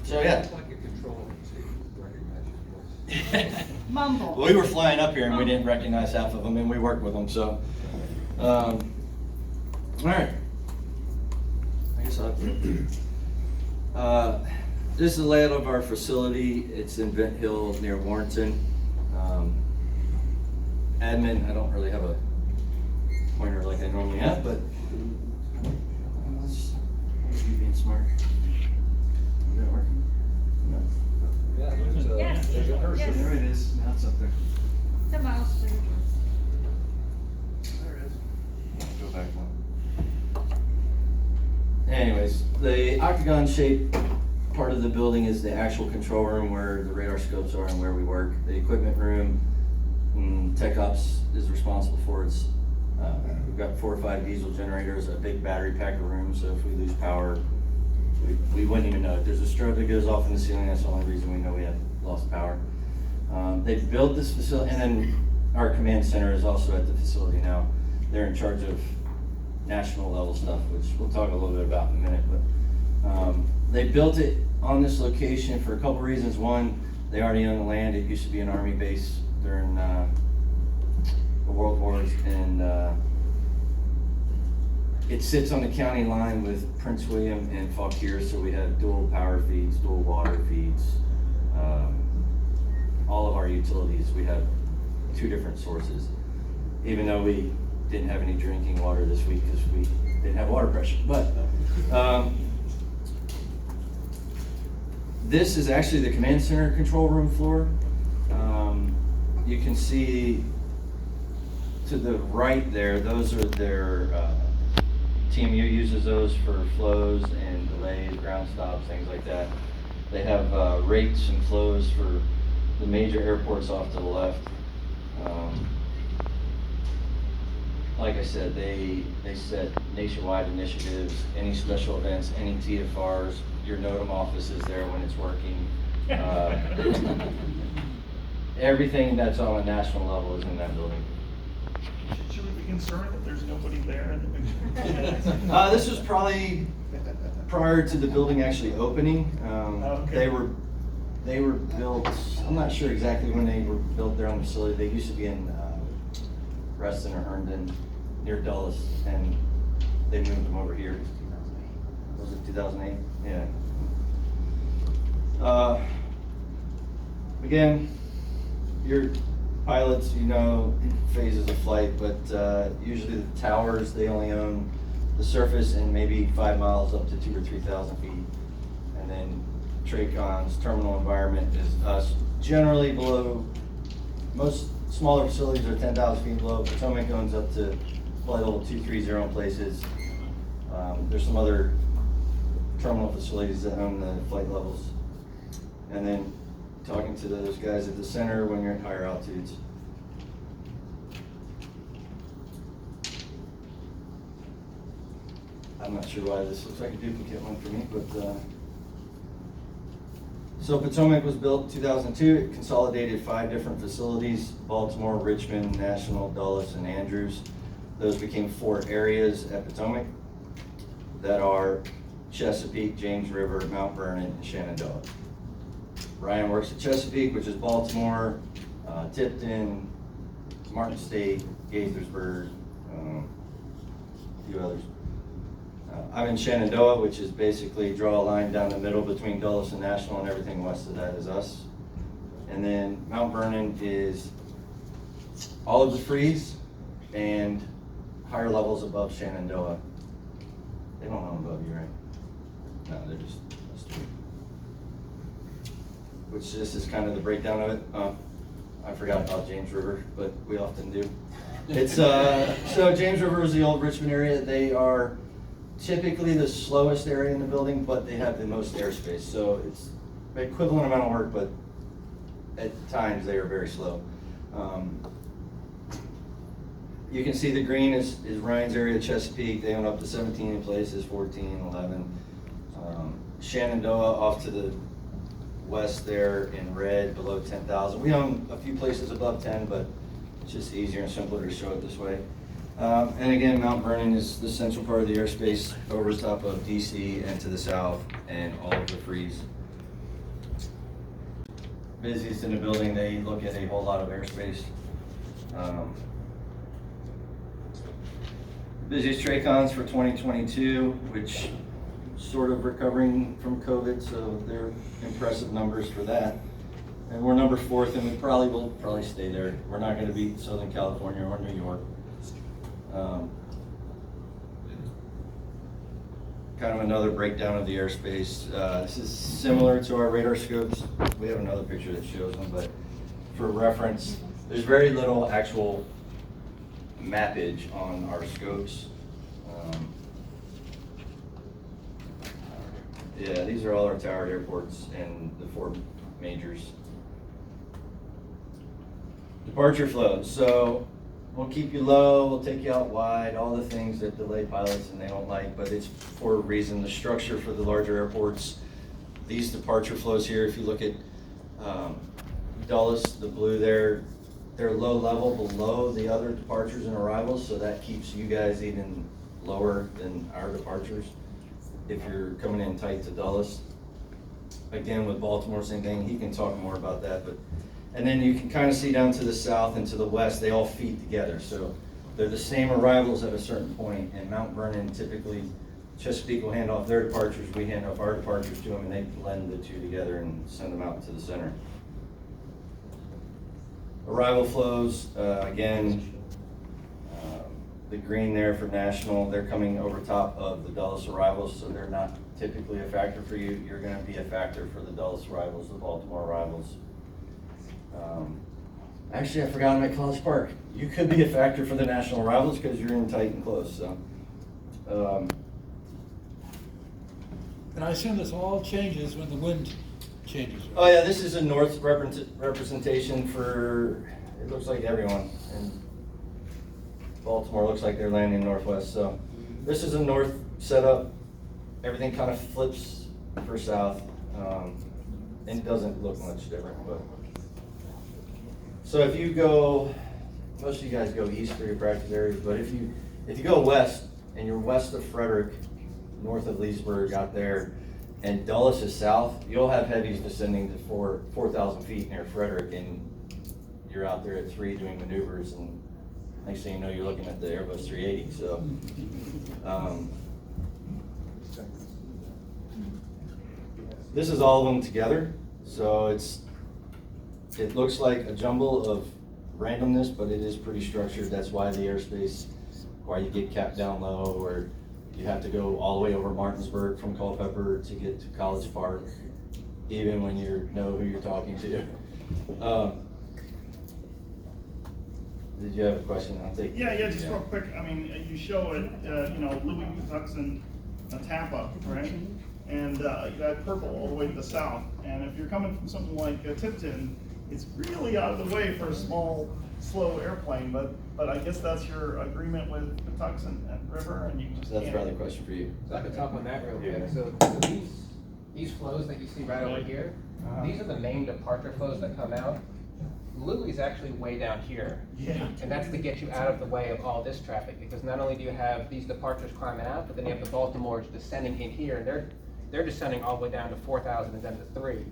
So yeah. It's like a control room, so you recognize your voice. Mumble. We were flying up here and we didn't recognize half of them, and we worked with them, so. All right. I guess I'll this is the layout of our facility. It's in Bent Hill near Warrenton. Admin, I don't really have a pointer like I normally have, but let's you being smart. Is that working? No. Yeah, there's a cursor. Yes. There it is. Now it's up there. The mouse. There it is. Go back one. Anyways, the octagon-shaped part of the building is the actual control room where the radar scopes are and where we work. The equipment room, Tech Ops is responsible for. It's we've got 4 or 5 diesel generators, a big battery packer room, so if we lose power, we wouldn't even know it. There's a strobe that goes off in the ceiling. That's the only reason we know we have lost power. They've built this facility, and then our command center is also at the facility now. They're in charge of national level stuff, which we'll talk a little bit about in a minute. But they built it on this location for a couple reasons. One, they already own the land. It used to be an Army base during the World Wars, and it sits on the county line with Prince William and Fauquier, so we have dual power feeds, dual water feeds. All of our utilities, we have 2 different sources, even though we didn't have any drinking water this week because we didn't have water pressure. But this is actually the command center control room floor. You can see to the right there, those are their, TMU uses those for flows and delays, ground stops, things like that. They have rates and flows for the major airports off to the left. Like I said, they set nationwide initiatives, any special events, any TFRs, your NOTAM office is there when it's working. Everything that's on a national level is in that building. Should we be concerned that there's nobody there? This was probably prior to the building actually opening. Okay. They were built, I'm not sure exactly when they were built their own facility. They used to be in Reston or Herndon near Dulles, and they moved them over here. Was it 2008? Yeah. Again, your pilots, you know, phases of flight, but usually the towers, they only own the surface and maybe 5 miles up to 2,000 or 3,000 feet. And then TRACON's terminal environment is us, generally below, most smaller facilities are 10,000 feet below. Potomac owns up to flight level 230 in places. There's some other terminal facilities that own the flight levels. And then talking to those guys at the center when you're at higher altitudes. I'm not sure why this looks like a duplicate one for me, but so Potomac was built in 2002. It consolidated 5 different facilities: Baltimore, Richmond, National, Dulles, and Andrews. Those became 4 areas at Potomac that are Chesapeake, James River, Mount Vernon, and Shenandoah. Ryan works at Chesapeake, which is Baltimore, Tipton, Martin State, Gaithersburg, a few others. I'm in Shenandoah, which is basically draw a line down the middle between Dulles and National, and everything west of that is us. And then Mount Vernon is all of the freeze and higher levels above Shenandoah. They don't own above you, right? No, they're just us 2. Which this is kind of the breakdown of it. I forgot about James River, but we often do. It's so James River is the old Richmond area. They are typically the slowest area in the building, but they have the most airspace. So it's the equivalent amount of work, but at times they are very slow. You can see the green is Ryan's area, Chesapeake. They own up to 17 in places, 14, 11. Shenandoah off to the west there in red, below 10,000. We own a few places above 10, but it's just easier and simpler to show it this way. And again, Mount Vernon is the central part of the airspace over top of DC and to the south and all of the freeze. Busiest in the building, they look at a whole lot of airspace. Busiest TRACONs for 2022, which sort of recovering from COVID, so they're impressive numbers for that. And we're number 4th, and we will probably stay there. We're not going to beat Southern California or New York. Kind of another breakdown of the airspace. This is similar to our radar scopes. We have another picture that shows them, but for reference, there's very little actual mappage on our scopes. Yeah, these are all our towered airports and the 4 majors. Departure flows. So we'll keep you low, we'll take you out wide, all the things that delay pilots and they don't like, but it's for a reason. The structure for the larger airports, these departure flows here, if you look at Dulles, the blue there, they're low level below the other departures and arrivals, so that keeps you guys even lower than our departures if you're coming in tight to Dulles. Again, with Baltimore, same thing, he can talk more about that, but and then you can kind of see down to the south and to the west, they all feed together. So they're the same arrivals at a certain point, and Mount Vernon typically, Chesapeake will hand off their departures, we hand off our departures to them, and they blend the two together and send them out to the center. Arrival flows, again, the green there for national, they're coming over top of the Dulles arrivals, so they're not typically a factor for you. You're gonna be a factor for the Dulles arrivals, the Baltimore arrivals. Actually, I forgot I'm at College Park. You could be a factor for the national arrivals because you're in tight and close, so. And I assume this all changes when the wind changes. Right? Oh yeah, this is a north representation for, it looks like everyone. And Baltimore looks like they're landing northwest, so. This is a north setup. Everything kind of flips for south. And it doesn't look much different, but. So if you go, most of you guys go east for your practice areas, but if you go west and you're west of Frederick, north of Leesburg out there, and Dulles is south, you'll have heavies descending to 4,000 feet near Frederick, and you're out there at 3 doing maneuvers, and next thing you know, you're looking at the Airbus 380. So, this is all of them together, so it looks like a jumble of randomness, but it is pretty structured. That's why the airspace, why you get capped down low, or you have to go all the way over Martinsburg from Culpeper to get to College Park, even when you know who you're talking to. Did you have a question? I'll take. Yeah, just real quick. I mean, you show it, Louis, Tucson, Tampa, right? And you got purple all the way to the south. And if you're coming from something like Tipton, it's really out of the way for a small, slow airplane. But I guess that's your agreement with the Tucson and River, and you just That's can't. probably a question for you. So I can talk on that real quick. So these flows that you see right over here, these are the main departure flows that come out. Louis is actually way down here. Yeah. And that's to get you out of the way of all this traffic, because not only do you have these departures climbing out, but then you have the Baltimores descending in here, and they're descending all the way down to 4,000 and then to 3.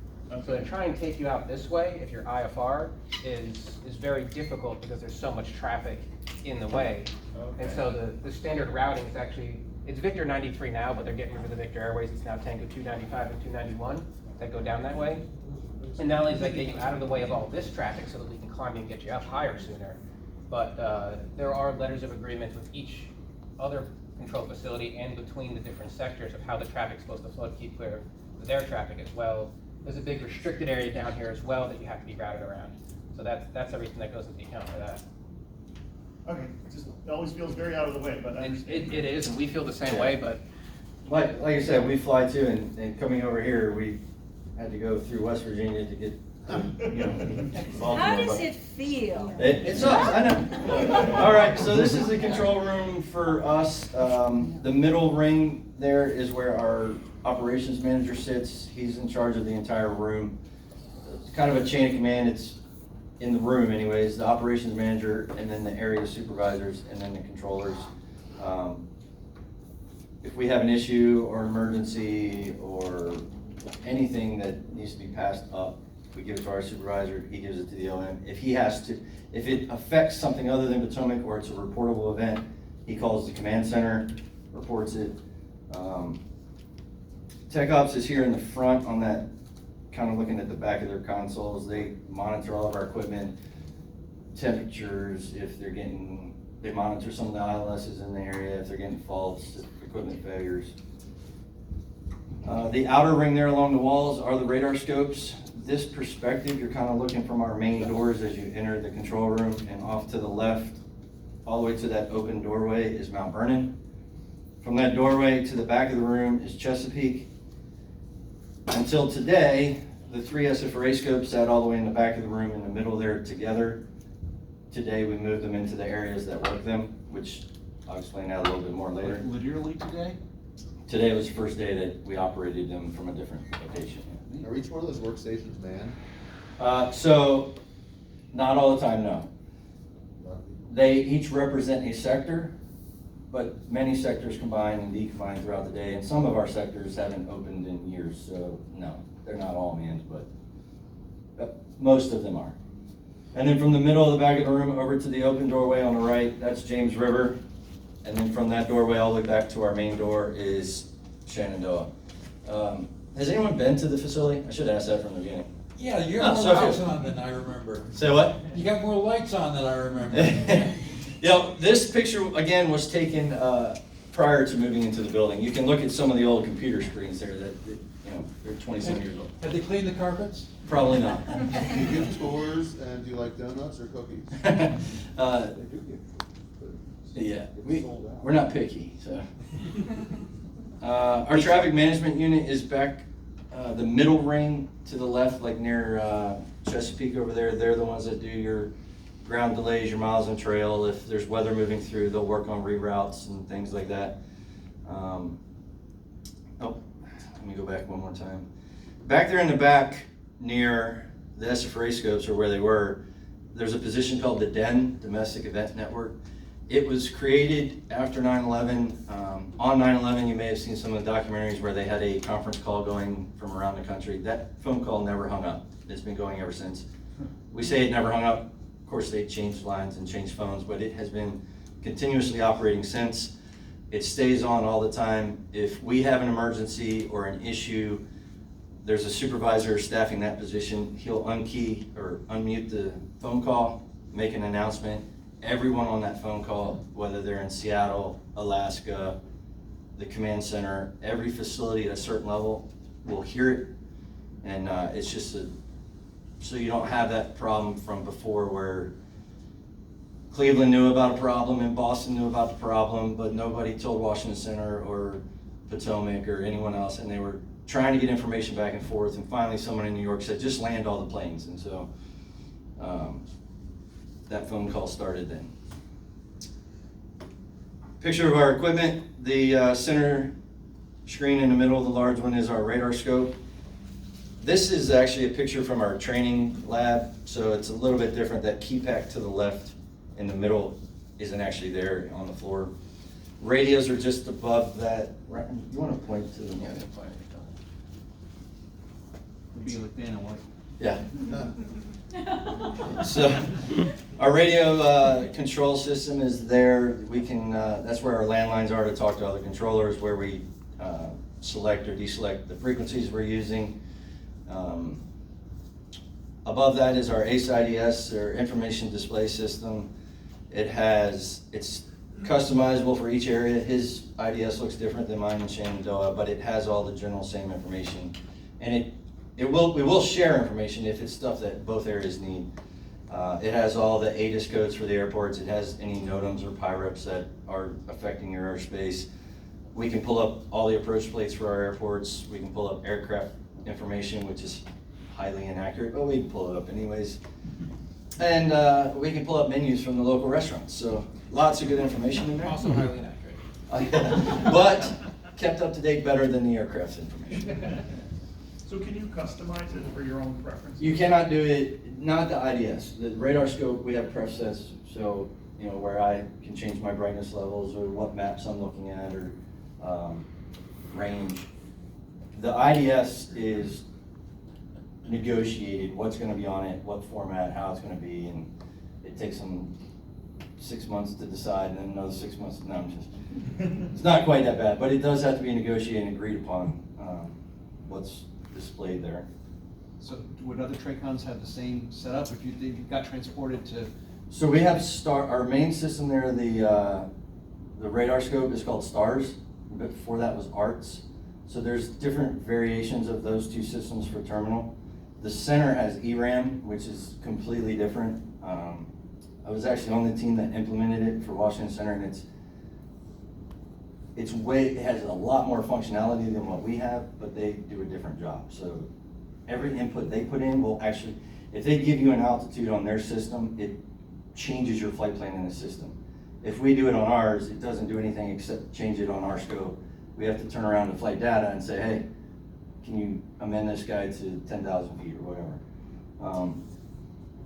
So to try and take you out this way, if your IFR is very difficult because there's so much traffic in the way. And so the standard routing is actually, it's Victor 93 now, but they're getting rid of the Victor Airways. It's now Tango 295 and 291 that go down that way. And not only does that get you out of the way of all this traffic so that we can climb and get you up higher sooner, but there are letters of agreement with each other control facility and between the different sectors of how the traffic's supposed to flow to keep clear of their traffic as well. There's a big restricted area down here as well that you have to be routed around. So that's everything that goes into account for that. Okay, it always feels very out of the way, but I understand. It is, and we feel the same way, but. Like I said, we fly too, and coming over here, we had to go through West Virginia to get to, Baltimore. How does but it feel? It sucks, I know. All right, so this is the control room for us. The middle ring there is where our operations manager sits. He's in charge of the entire room. It's kind of a chain of command. It's in the room anyways, the operations manager, and then the area supervisors, and then the controllers. If we have an issue or an emergency or anything that needs to be passed up, we give it to our supervisor, he gives it to the OM. If it affects something other than Potomac or it's a reportable event, he calls the command center, reports it. Tech Ops is here in the front on that, kind of looking at the back of their consoles. They monitor all of our equipment, temperatures, if they're getting, they monitor some of the ILSs in the area, if they're getting faults, equipment failures. The outer ring there along the walls are the radar scopes. This perspective, you're kind of looking from our main doors as you enter the control room, and off to the left, all the way to that open doorway is Mount Vernon. From that doorway to the back of the room is Chesapeake. Until today, the 3 SFRA scopes sat all the way in the back of the room in the middle there together. Today, we moved them into the areas that work them, which I'll explain that a little bit more later. Literally today? Today was the first day that we operated them from a different location. Are each one of those workstations manned? So, not all the time, no. They each represent a sector, but many sectors combine and decombine throughout the day, and some of our sectors haven't opened in years, so no, they're not all manned, but most of them are. And then from the middle of the back of the room over to the open doorway on the right, that's James River. And then from that doorway all the way back to our main door is Shenandoah. Has anyone been to the facility? I should ask that from the beginning. Yeah, you got more lights on than I remember. Say what? You got more lights on than I remember. You know, this picture, again, was taken prior to moving into the building. You can look at some of the old computer screens there that you know, they're 27 years old. Have they cleaned the carpets? Probably not. Do you give tours and do you like donuts or cookies? Yeah, we're not picky, so. Our traffic management unit is back, the middle ring to the left, like near Chesapeake over there. They're the ones that do your ground delays, your miles on trail. If there's weather moving through, they'll work on reroutes and things like that. Oh, let me go back one more time. Back there in the back near the SFRA scopes, or where they were, there's a position called the DEN, Domestic Event Network. It was created after 9/11. On 9/11, you may have seen some of the documentaries where they had a conference call going from around the country. That phone call never hung up. It's been going ever since. We say it never hung up. Of course, they changed lines and changed phones, but it has been continuously operating since. It stays on all the time. If we have an emergency or an issue, there's a supervisor staffing that position. He'll unkey or unmute the phone call, make an announcement. Everyone on that phone call, whether they're in Seattle, Alaska, the command center, every facility at a certain level will hear it. And it's just so you don't have that problem from before where Cleveland knew about a problem and Boston knew about the problem, but nobody told Washington Center or Potomac or anyone else, and they were trying to get information back and forth, and finally someone in New York said, just land all the planes. And so that phone call started then. Picture of our equipment. The center screen in the middle of the large one is our radar scope. This is actually a picture from our training lab, so it's a little bit different. That key pack to the left in the middle isn't actually there on the floor. Radios are just above that. You want to point to them? Yeah, Be like Dan and White. yeah. So our radio control system is there. We can, that's where our landlines are to talk to other controllers, where we select or deselect the frequencies we're using. Above that is our ACE-IDS, or information display system. It's customizable for each area. His IDS looks different than mine in Shenandoah, but it has all the general same information. And we will share information if it's stuff that both areas need. It has all the ATIS codes for the airports. It has any NOTAMs or PIREPs that are affecting your airspace. We can pull up all the approach plates for our airports. We can pull up aircraft information, which is highly inaccurate, but we can pull it up anyways. And we can pull up menus from the local restaurants. So lots of good information in there. Also highly inaccurate. But kept up to date better than the aircraft's information. So can you customize it for your own preference? You cannot do it, not the IDS. The radar scope, we have presets, so, you know, where I can change my brightness levels or what maps I'm looking at or range. The IDS is negotiated, what's gonna be on it, what format, how it's gonna be, and it takes them 6 months to decide and then another 6 months, no, I'm just, it's not quite that bad, but it does have to be negotiated and agreed upon, what's displayed there. So would other TRACONs have the same setup if you got transported to? So we have our main system there, the radar scope is called STARS, but before that was ARTS. So there's different variations of those two systems for terminal. The center has ERAM, which is completely different. I was actually on the team that implemented it for Washington Center, and it has a lot more functionality than what we have, but they do a different job. So every input they put in will actually, if they give you an altitude on their system, it changes your flight plan in the system. If we do it on ours, it doesn't do anything except change it on our scope. We have to turn around to flight data and say, hey, can you amend this guy to 10,000 feet or whatever.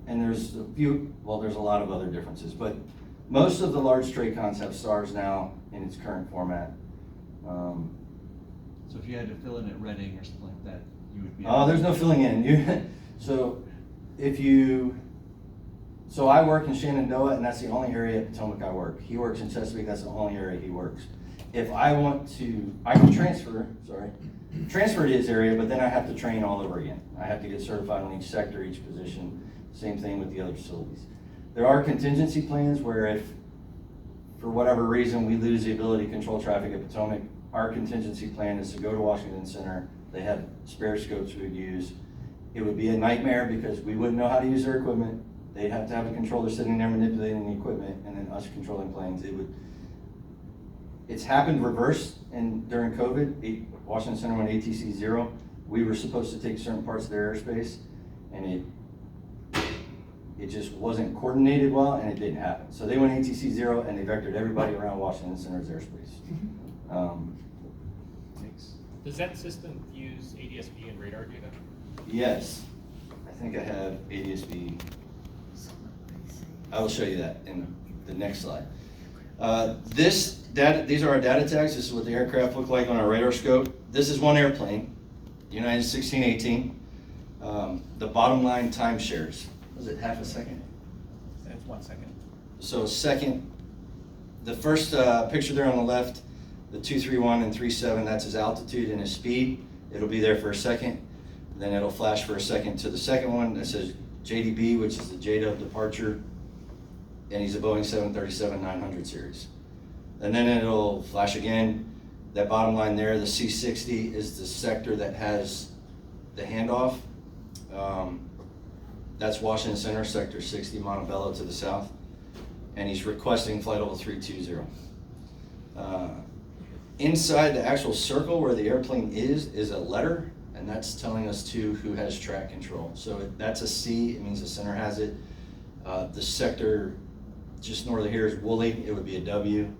And there's there's a lot of other differences, but most of the large TRACONs have STARS now in its current format. So if you had to fill in at Reading or something like that, you would be. Oh, there's no filling in. So I work in Shenandoah, and that's the only area at Potomac I work. He works in Chesapeake, that's the only area he works. If I want to, I can transfer to his area, but then I have to train all over again. I have to get certified on each sector, each position, same thing with the other facilities. There are contingency plans where if, for whatever reason, we lose the ability to control traffic at Potomac, our contingency plan is to go to Washington Center. They have spare scopes we would use. It would be a nightmare because we wouldn't know how to use their equipment. They'd have to have a controller sitting there manipulating the equipment, and then us controlling planes. It's happened reverse, and during COVID, Washington Center went ATC 0. We were supposed to take certain parts of their airspace, and it just wasn't coordinated well, and it didn't happen. So they went ATC 0, and they vectored everybody around Washington Center's airspace. Does that system use ADS-B and radar data? Yes, I think I have ADS-B. I will show you that in the next slide. These are our data tags. This is what the aircraft look like on our radar scope. This is one airplane, United 1618. The bottom line timeshares. Was it half a second? It's 1 second. So second, the first picture there on the left, the 231 and 37, that's his altitude and his speed. It'll be there for a second. Then it'll flash for a second to the second one that says JDB, which is the JDub departure. And he's a Boeing 737-900 series. And then it'll flash again. That bottom line there, the C60 is the sector that has the handoff. That's Washington Center, sector 60, Montebello to the south. And he's requesting flight level 320. Inside the actual circle where the airplane is a letter, and that's telling us to who has track control. So that's a C, it means the center has it. The sector just north of here is Woolly, it would be a W.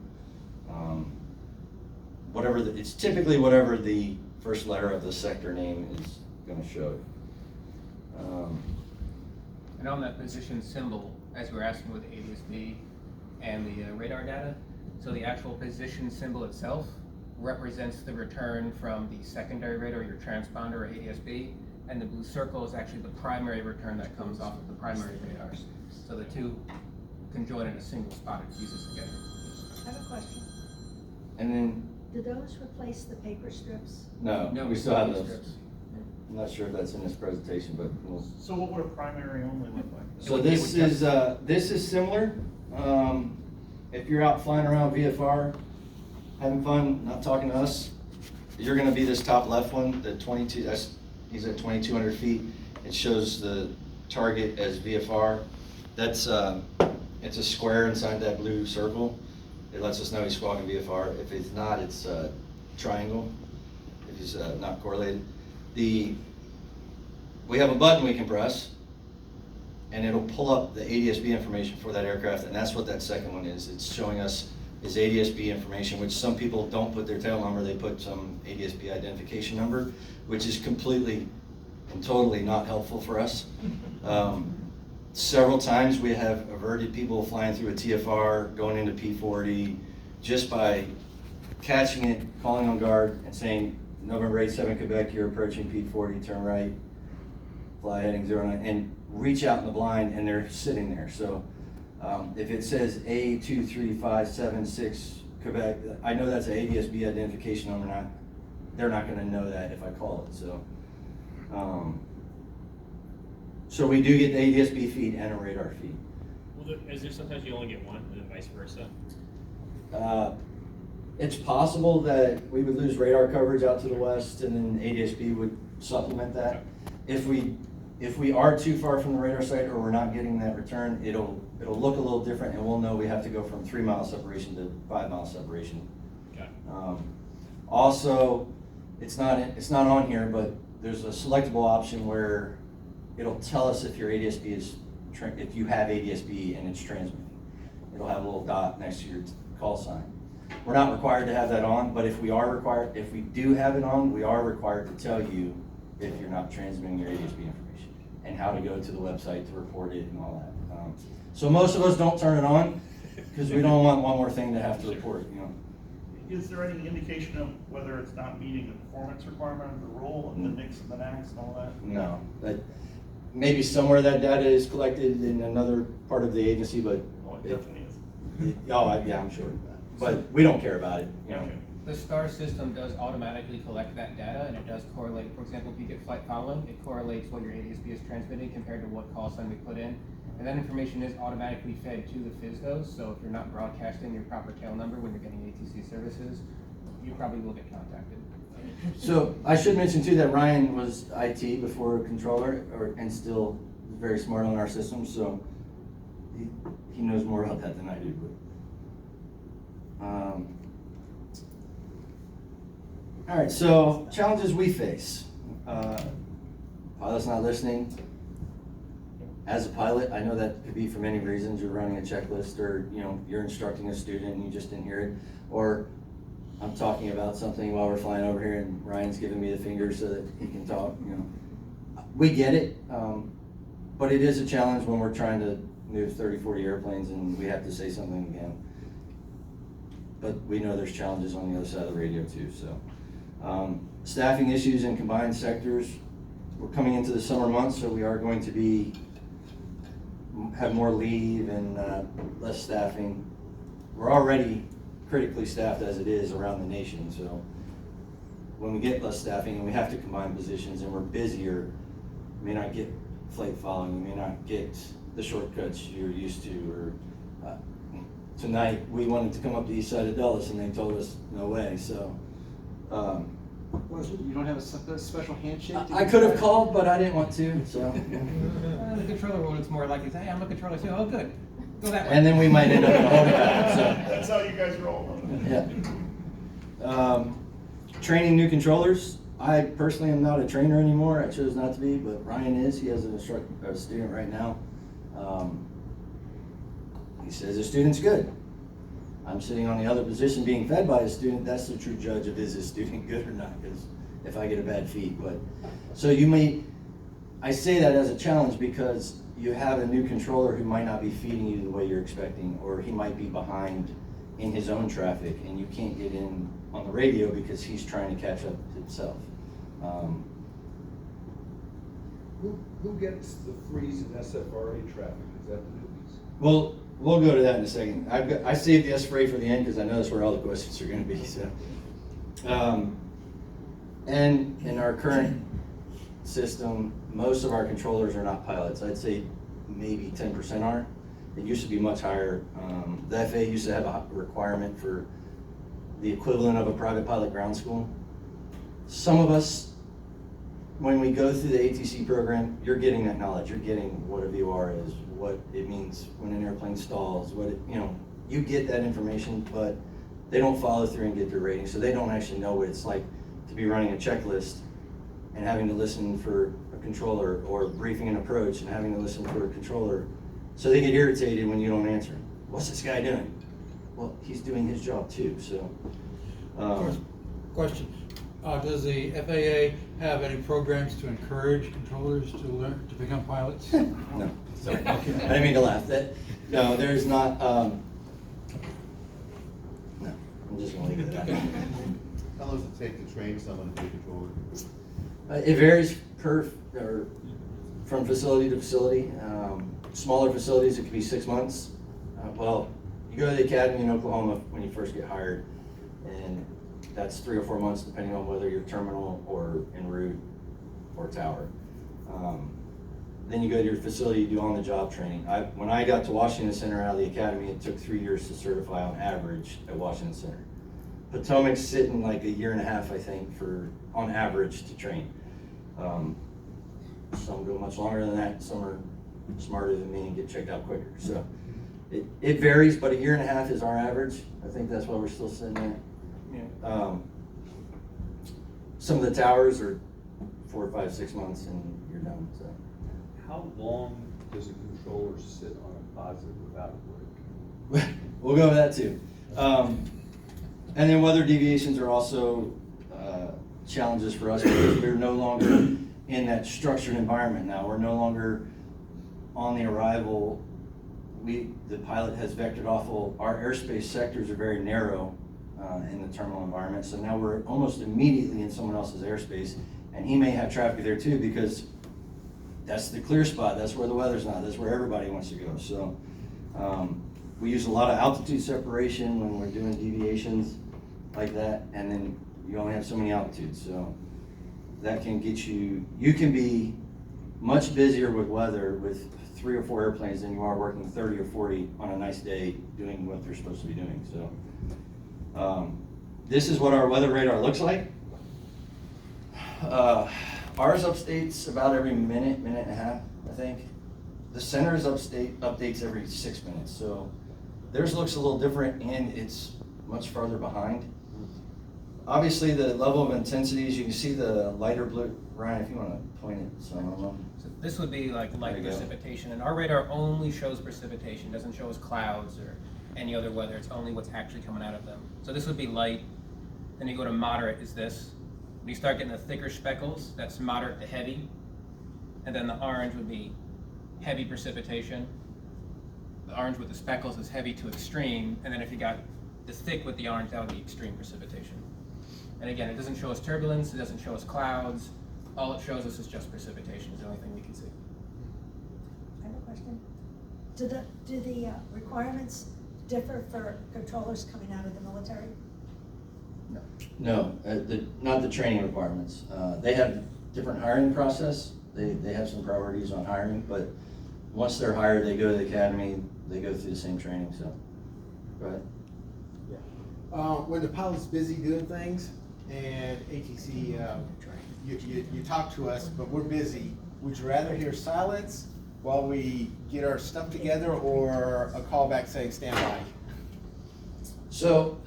It's typically whatever the first letter of the sector name is going to show. And on that position symbol, as we're asking with the ADS-B and the radar data, so the actual position symbol itself represents the return from the secondary radar, your transponder or ADS-B, and the blue circle is actually the primary return that comes off of the primary radars. So the two can join in a single spot and fuse this together. I have a question. And then, Do those replace the paper strips? no, No, we still have these those. strips. I'm not sure if that's in this presentation, but we'll. So what would a primary only look like? So this is similar. If you're out flying around VFR, having fun, not talking to us, you're gonna be this top left one, the 22, he's at 2,200 feet. It shows the target as VFR. That's, it's a square inside that blue circle. It lets us know he's squawking VFR. If it's not, it's a triangle, if he's not correlated. We have a button we can press, and it'll pull up the ADS-B information for that aircraft, and that's what that second one is. It's showing us is ADSB information, which some people don't put their tail number, they put some ADSB identification number, which is completely and totally not helpful for us. Several times we have averted people flying through a TFR, going into P40, just by catching it, calling on guard, and saying, November 87 Quebec, you're approaching P40, turn right, fly heading 09, and reach out in the blind, and they're sitting there. So if it says A23576 Quebec, I know that's an ADSB identification number, they're not gonna know that if I call it, so. So we do get the ADSB feed and a radar feed. Well, is there sometimes you only get one and then vice versa? It's possible that we would lose radar coverage out to the west and then ADSB would supplement that. If we are too far from the radar site or we're not getting that return, it'll look a little different and we'll know we have to go from 3 mile separation to 5 mile separation. Okay. Also, it's not on here, but there's a selectable option where it'll tell us if your ADSB if you have ADSB and it's transmitting. It'll have a little dot next to your call sign. We're not required to have that on, but if we do have it on, we are required to tell you if you're not transmitting your ADSB information and how to go to the website to report it and all that. So most of us don't turn it on because we don't want one more thing to have to report, you know. Is there any indication of whether it's not meeting the performance requirement of the rule and the NICS and the NACS and all that? No, maybe somewhere that data is collected in another part of the agency, but Oh, it definitely is. yeah, I'm sure. But we don't care about it, you know. Okay. The STAR system does automatically collect that data, and it does correlate. For example, if you get flight following, it correlates what your ADSB is transmitting compared to what call sign we put in. And that information is automatically fed to the FSDOs, so if you're not broadcasting your proper tail number when you're getting ATC services, you probably will get contacted. So I should mention too that Ryan was IT before controller, and still very smart on our system, so he knows more about that than I do. All right, so challenges we face. Pilot's not listening. As a pilot, I know that could be for many reasons. You're running a checklist, or you're instructing a student and you just didn't hear it, or I'm talking about something while we're flying over here and Ryan's giving me the finger so that he can talk. We get it, but it is a challenge when we're trying to move 30, 40 airplanes and we have to say something again. But we know there's challenges on the other side of the radio too. So staffing issues in combined sectors. We're coming into the summer months, so we are going to have more leave and less staffing. We're already critically staffed as it is around the nation, so when we get less staffing and we have to combine positions and we're busier, we may not get flight following, we may not get the shortcuts you're used to, or tonight we wanted to come up the east side of Dulles and they told us no way, so. You don't have a special handshake? I could have called, but I didn't want to, so. The controller role, it's more like, hey, I'm a controller too, oh good, go that way. And then we might end up in a holding pattern, so. That's how you guys roll. Yeah. Training new controllers. I personally am not a trainer anymore. I chose not to be, but Ryan is. He has a student right now. He says the student's good. I'm sitting on the other position being fed by a student. That's the true judge of is this student good or not, because if I get a bad feed. But so I say that as a challenge because you have a new controller who might not be feeding you the way you're expecting, or he might be behind in his own traffic and you can't get in on the radio because he's trying to catch up himself. Who gets the freeze in SFRA traffic? Is that the newbies? Well, we'll go to that in a second. I saved the S-Freight for the end because I know that's where all the questions are going to be. So, and in our current system, most of our controllers are not pilots. I'd say maybe 10% are. It used to be much higher. The FAA used to have a requirement for the equivalent of a private pilot ground school. Some of us, when we go through the ATC program, you're getting that knowledge. You're getting what a VOR is, what it means when an airplane stalls, you get that information, but they don't follow through and get their rating, so they don't actually know what it's like to be running a checklist and having to listen for a controller, or briefing an approach and having to listen for a controller. So they get irritated when you don't answer. What's this guy doing? well, he's doing his job too, so. Question, does the FAA have any programs to encourage controllers to learn, to become pilots? No, sorry, I didn't mean to laugh, no, there's not, no, I'm just gonna leave it at that. How long does it take to train someone to be a controller? It varies from facility to facility. Smaller facilities, it could be 6 months. Well, you go to the academy in Oklahoma when you first get hired, and that's 3 or 4 months depending on whether you're terminal or en route or tower. Then you go to your facility, you do on-the-job training. When I got to Washington Center out of the academy, it took 3 years to certify on average at Washington Center. Potomac's sitting like 1.5 years, I think, on average to train. Some go much longer than that, some are smarter than me and get checked out quicker. So it varies, but 1.5 years is our average. I think that's why we're still sitting there. Yeah. Some of the towers are 4, 5, 6 months and you're done. So How long does a controller sit on a positive without a break? we'll go with that too. And then weather deviations are also challenges for us because we're no longer in that structured environment now. We're no longer on the arrival. The pilot has vectored off. Our airspace sectors are very narrow in the terminal environment. So now we're almost immediately in someone else's airspace, and he may have traffic there too because that's the clear spot. That's where the weather's not. That's where everybody wants to go. So we use a lot of altitude separation when we're doing deviations like that, and then you only have so many altitudes. So that can get you can be much busier with weather with 3 or 4 airplanes than you are working 30 or 40 on a nice day doing what they're supposed to be doing. So this is what our weather radar looks like. Ours updates about every minute and a half, I think. The center's updates every 6 minutes. So theirs looks a little different and it's much farther behind. Obviously, the level of intensities, you can see the lighter blue. Ryan, if you want to point it, so This would be like There light you go. precipitation, and our radar only shows precipitation, doesn't show us clouds or any other weather, it's only what's actually coming out of them. So this would be light, then you go to moderate is this. When you start getting the thicker speckles, that's moderate to heavy, and then the orange would be heavy precipitation. The orange with the speckles is heavy to extreme, and then if you got the thick with the orange, that would be extreme precipitation. And again, it doesn't show us turbulence, it doesn't show us clouds, all it shows us is just precipitation, is the only thing we can see. I have a question. Do the requirements differ for controllers coming out of the military? no, not the training requirements. They have different hiring process. They have some priorities on hiring, but once they're hired, they go to the academy, they go through the same training, so, go ahead. When the pilot's busy doing things and ATC, you talk to us, but we're busy, would you rather hear silence while we get our stuff together or a call back saying stand by? So,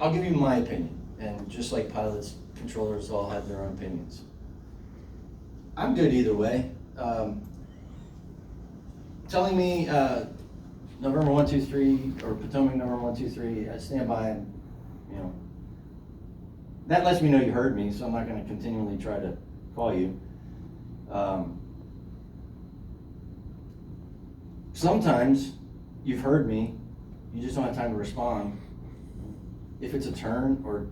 I'll give you my opinion, and just like pilots, controllers all have their own opinions. I'm good either way. Telling me November 123 or Potomac number 123, I stand by and, that lets me know you heard me, so I'm not going to continually try to call you. Sometimes you've heard me, you just don't have time to respond. If it's a turn or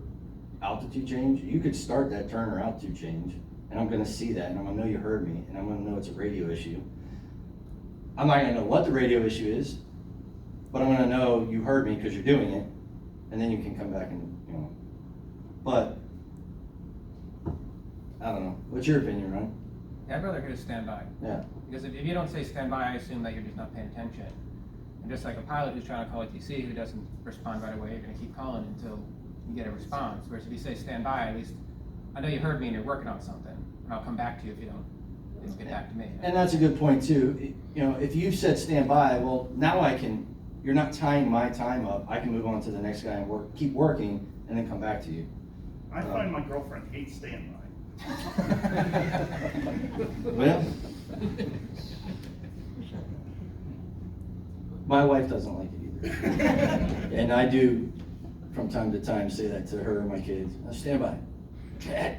altitude change, you could start that turn or altitude change, and I'm going to see that, and I'm going to know you heard me, and I'm going to know it's a radio issue. I'm not going to know what the radio issue is, but I'm going to know you heard me because you're doing it, and then you can come back and, But, I don't know. What's your opinion, Ryan? Yeah, I'd rather hear stand by. Yeah. Because if you don't say stand by, I assume that you're just not paying attention. And just like a pilot who's trying to call ATC who doesn't respond right away, you're going to keep calling until you get a response. Whereas if you say stand by, at least I know you heard me and you're working on something, and I'll come back to you if you don't get back to me. And that's a good point too. If you've said stand by, well, now you're not tying my time up. I can move on to the next guy and keep working and then come back to you. I find my girlfriend hates standby. Well, my wife doesn't like it either. And I do, from time to time, say that to her and my kids. Now stand by. Dad.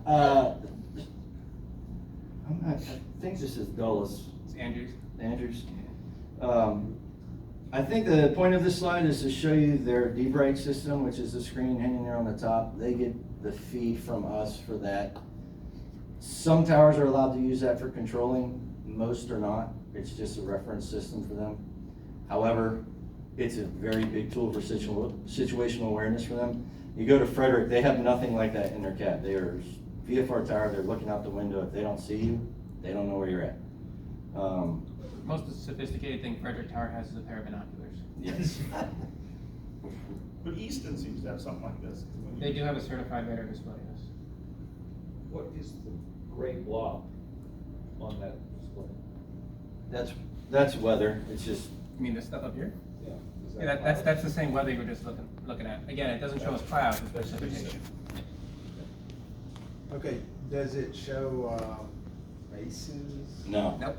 I think this is Dulles. It's Andrews. Andrews. I think the point of this slide is to show you their deep right system, which is the screen hanging there on the top. They get the feed from us for that. Some towers are allowed to use that for controlling, most are not. It's just a reference system for them. However, it's a very big tool for situational awareness for them. You go to Frederick, they have nothing like that in their cab. They are VFR tower, they're looking out the window. If they don't see you, they don't know where you're at. Most sophisticated thing Frederick Tower has is a pair of binoculars. Yes. But Easton seems to have something like this. They do have a certified radar display, yes. What is the gray blob on that display? That's weather. It's just, You mean this stuff up here? Yeah. Is Yeah, that's the same weather you were just looking at. Again, it doesn't show us clouds, it's precipitation. Okay, does it show, bases? no. Nope,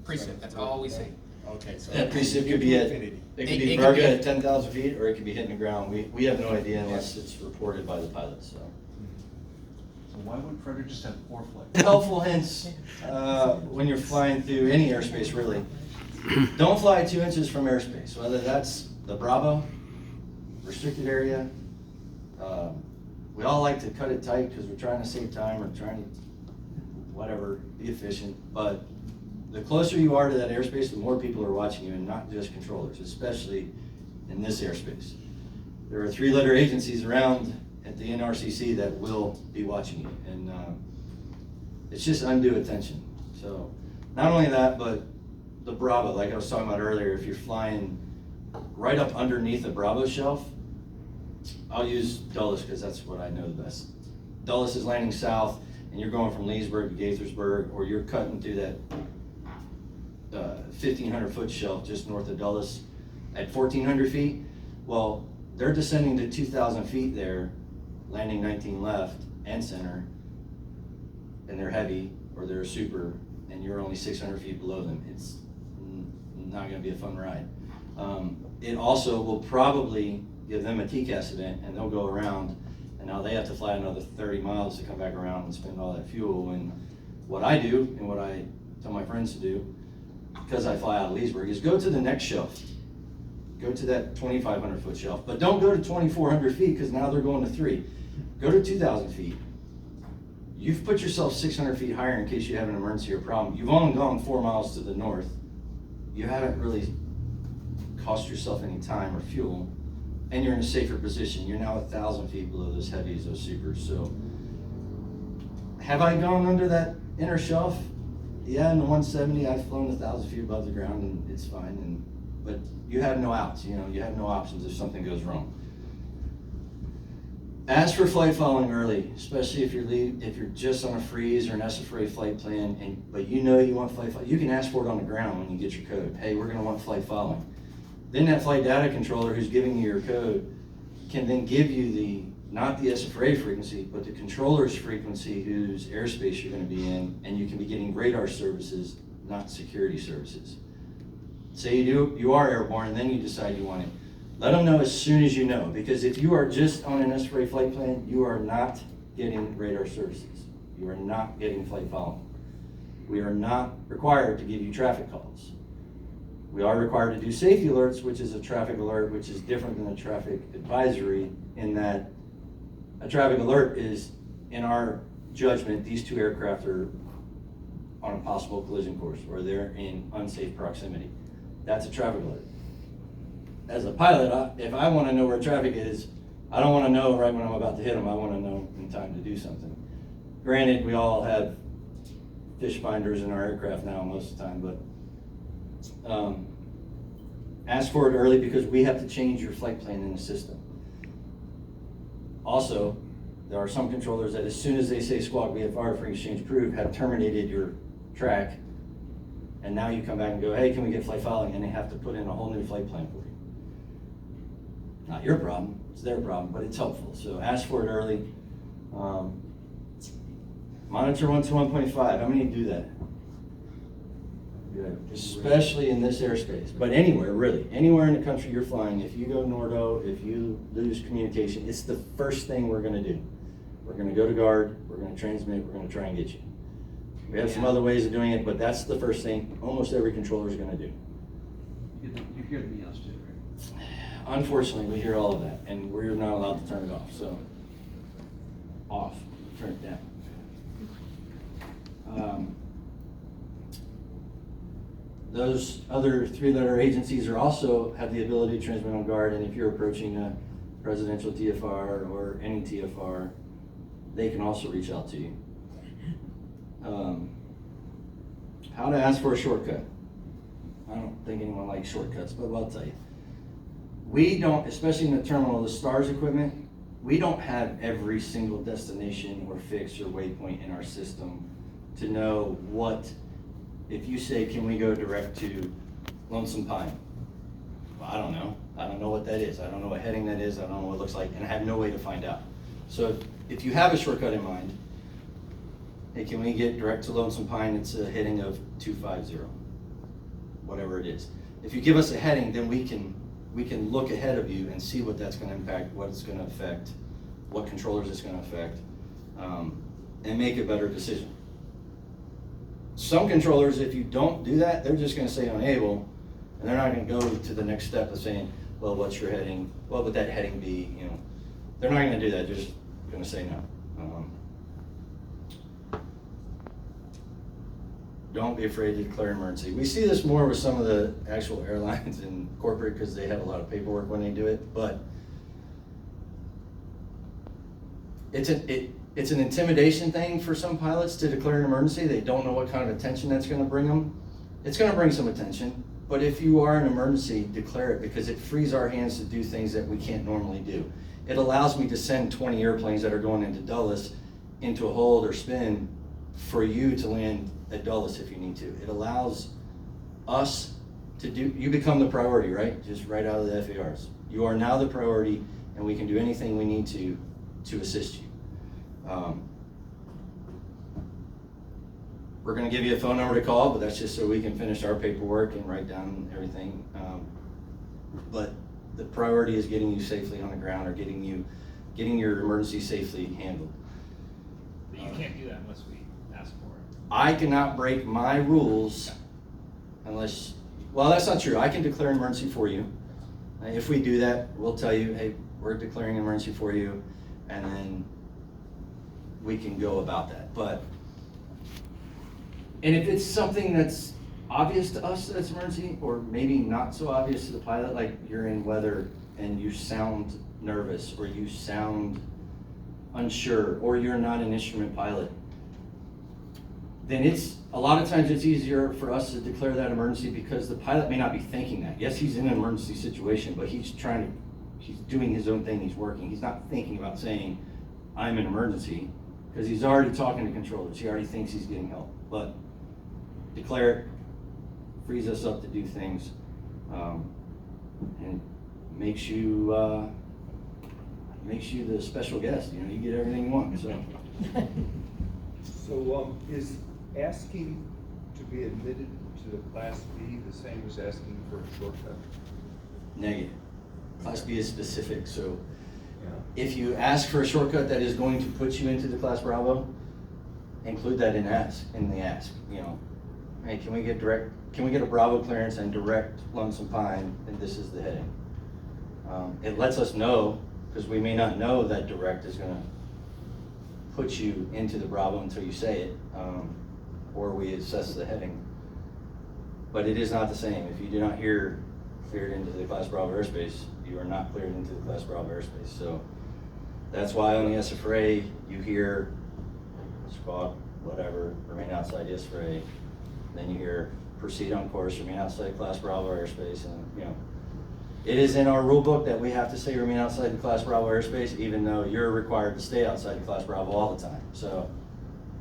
precip, that's all we see. Okay, so. That precip could be at, Infinity. it could It be could vertical be- at 10,000 feet, or it could be hitting the ground. We have no idea unless it's reported by the pilot, so. So why would Frederick just have 4 flights? Helpful hints, when you're flying through any airspace, really. Don't fly 2 inches from airspace, whether that's the Bravo, restricted area. We all like to cut it tight because we're trying to save time or trying to, whatever, be efficient. But the closer you are to that airspace, the more people are watching you, and not just controllers, especially in this airspace. There are 3-letter agencies around at the NRCC that will be watching you, and it's just undue attention. So not only that, but the Bravo, like I was talking about earlier, if you're flying right up underneath the Bravo shelf, I'll use Dulles because that's what I know the best. Dulles is landing south, and you're going from Leesburg to Gaithersburg, or you're cutting through that 1,500-foot shelf just north of Dulles at 1,400 feet. Well, they're descending to 2,000 feet there, landing 19 left and center, and they're heavy, or they're a super, and you're only 600 feet below them. It's not going to be a fun ride. It also will probably give them a TCAS event, and they'll go around, and now they have to fly another 30 miles to come back around and spend all that fuel. And what I do, and what I tell my friends to do, because I fly out of Leesburg, is go to the next shelf. Go to that 2,500-foot shelf, but don't go to 2,400 feet because now they're going to 3. Go to 2,000 feet. You've put yourself 600 feet higher in case you have an emergency or problem. You've only gone 4 miles to the north. You haven't really cost yourself any time or fuel, and you're in a safer position. You're now 1,000 feet below those heavies, those supers. So, have I gone under that inner shelf? Yeah, in the 170, I've flown 1,000 feet above the ground, and it's fine. But you have no outs. You know, you have no options if something goes wrong. As for flight following early, especially if you're just on a freeze or an SFRA flight plan, but you know you want flight following, you can ask for it on the ground when you get your code. Hey, we're going to want flight following. Then that flight data controller who's giving you your code can then give you not the SFRA frequency, but the controller's frequency whose airspace you're going to be in, and you can be getting radar services, not security services. Say you are airborne, and then you decide you want it. Let them know as soon as you know, because if you are just on an SFRA flight plan, you are not getting radar services. You are not getting flight following. We are not required to give you traffic calls. We are required to do safety alerts, which is a traffic alert, which is different than a traffic advisory, in that a traffic alert is, in our judgment, these 2 aircraft are on a possible collision course, or they're in unsafe proximity. That's a traffic alert. As a pilot, if I want to know where traffic is, I don't want to know right when I'm about to hit them. I want to know in time to do something. Granted, we all have fish finders in our aircraft now most of the time, but ask for it early because we have to change your flight plan in the system. Also, there are some controllers that as soon as they say squawk VFR for exchange approved have terminated your track, and now you come back and go, hey, can we get flight following? And they have to put in a whole new flight plan for you. Not your problem, it's their problem, but it's helpful. So ask for it early. Monitor 121.5, how many do that? Good. especially in this airspace, but anywhere really, anywhere in the country you're flying, if you go Nordo, if you lose communication, it's the first thing we're gonna do. We're gonna go to guard, we're gonna transmit, we're gonna try and get you. We have some other ways of doing it, but that's the first thing almost every controller is gonna do. You hear the meows too, right? Unfortunately, we hear all of that, and we're not allowed to turn it off, so. Off, turn it down. Those other three-letter agencies are also have the ability to transmit on guard, and if you're approaching a presidential TFR or any TFR, they can also reach out to you. How to ask for a shortcut. I don't think anyone likes shortcuts, but I'll tell you. We don't, especially in the terminal, the STARS equipment, we don't have every single destination or fix or waypoint in our system to know what, if you say, can we go direct to Lonesome Pine? Well, I don't know. I don't know what that is. I don't know what heading that is. I don't know what it looks like, and I have no way to find out. So if you have a shortcut in mind, hey, can we get direct to Lonesome Pine? It's a heading of 250, whatever it is. If you give us a heading, then we can look ahead of you and see what that's going to impact, what it's going to affect, what controllers it's going to affect, and make a better decision. Some controllers, if you don't do that, they're just going to say unable, and they're not going to go to the next step of saying, well, what's your heading? What would that heading be? You know, they're not going to do that. They're just going to say no. Don't be afraid to declare emergency. We see this more with some of the actual airlines and corporate because they have a lot of paperwork when they do it, but it's an intimidation thing for some pilots to declare an emergency. They don't know what kind of attention that's going to bring them. It's going to bring some attention, but if you are an emergency, declare it because it frees our hands to do things that we can't normally do. It allows me to send 20 airplanes that are going into Dulles into a hold or spin for you to land at Dulles if you need to. It allows us to do, you become the priority, right? Just right out of the FARs. You are now the priority and we can do anything we need to assist you. We're gonna give you a phone number to call, but that's just so we can finish our paperwork and write down everything. But the priority is getting you safely on the ground or getting your emergency safely handled. But you can't do that unless we ask for it. I cannot break my rules unless, well, that's not true. I can declare an emergency for you. If we do that, we'll tell you, hey, we're declaring an emergency for you, and then we can go about that. And if it's something that's obvious to us that it's emergency, or maybe not so obvious to the pilot, like you're in weather and you sound nervous, or you sound unsure, or you're not an instrument pilot, then it's, a lot of times it's easier for us to declare that emergency because the pilot may not be thinking that. Yes, he's in an emergency situation, but he's doing his own thing, he's working. He's not thinking about saying, I'm an emergency, because he's already talking to controllers. He already thinks he's getting help. But declare it, frees us up to do things, and makes you the special guest. You know, you get everything you want. So is asking to be admitted to the Class B the same as asking for a shortcut? Negative. Class B is specific, so Yeah. if you ask for a shortcut that is going to put you into the Class Bravo, include that in the ask. You know, hey, can we get a Bravo clearance and direct Lonesome Pine, and this is the heading. It lets us know, because we may not know that direct is gonna put you into the Bravo until you say it, or we assess the heading. But it is not the same. If you do not hear cleared into the Class Bravo airspace, you are not cleared into the Class Bravo airspace. So that's why on the SFRA you hear squawk, whatever, remain outside the SFRA. Then you hear proceed on course, remain outside Class Bravo airspace, and you know, it is in our rule book that we have to say remain outside the Class Bravo airspace, even though you're required to stay outside the Class Bravo all the time. So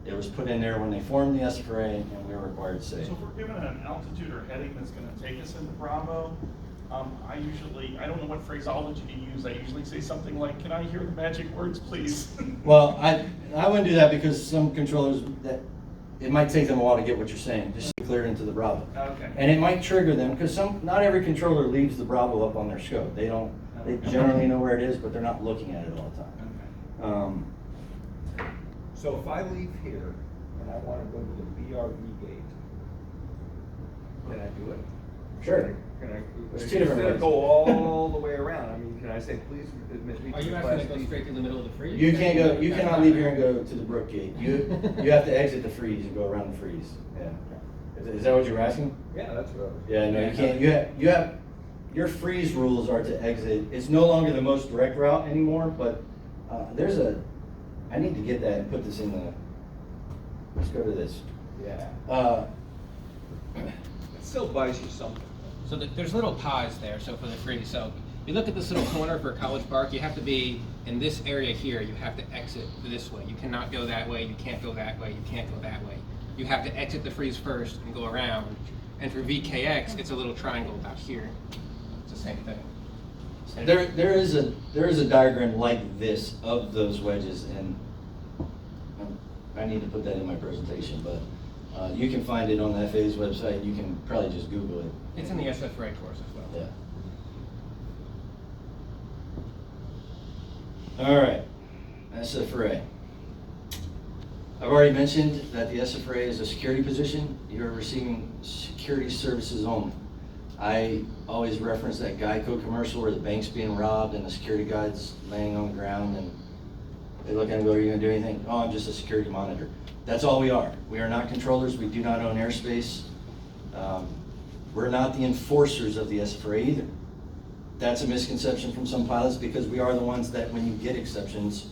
it was put in there when they formed the SFRA, and we were required to say. So if we're given an altitude or heading that's gonna take us into Bravo, I don't know what phraseology to use. I usually say something like, can I hear the magic words, please? Well, I wouldn't do that because some controllers that it might take them a while to get what you're saying, just clear into the Bravo. Okay. And it might trigger them, because not every controller leaves the Bravo up on their scope. They generally know where it is, but they're not looking at it all the time. So if I leave here and I wanna go to the BRV gate, can I do it? Sure. Can I? There's two different Instead of ways. go all the way around, I mean, can I say, please admit me to Are you the asking Class to go B? straight through the middle of the freeze? You can't go, you cannot leave here and go to the Brook Gate. You have to exit the freeze and go around the freeze. Yeah. Is that what you were asking? Yeah, that's what I was. Yeah, no, you can't. You have, your freeze rules are to exit. It's no longer the most direct route anymore, but I need to get that and put this in the, let's go to this. Yeah. It still buys you something. So there's little pods there, so for the freeze. So you look at this little corner for College Park, you have to be in this area here, you have to exit this way. You cannot go that way, you can't go that way, you can't go that way. You have to exit the freeze first and go around. And for VKX, it's a little triangle about here. It's the same thing. There is a diagram like this of those wedges, and I need to put that in my presentation, but you can find it on the FAA's website. You can probably just Google it. It's in the SFRA course as well. Yeah. All right, SFRA. I've already mentioned that the SFRA is a security position. You're receiving security services only. I always reference that Geico commercial where the bank's being robbed and the security guard's laying on the ground and they look at him and go, are you gonna do anything? Oh, I'm just a security monitor. That's all we are. We are not controllers. We do not own airspace. We're not the enforcers of the SFRA either. That's a misconception from some pilots because we are the ones that when you get exceptions,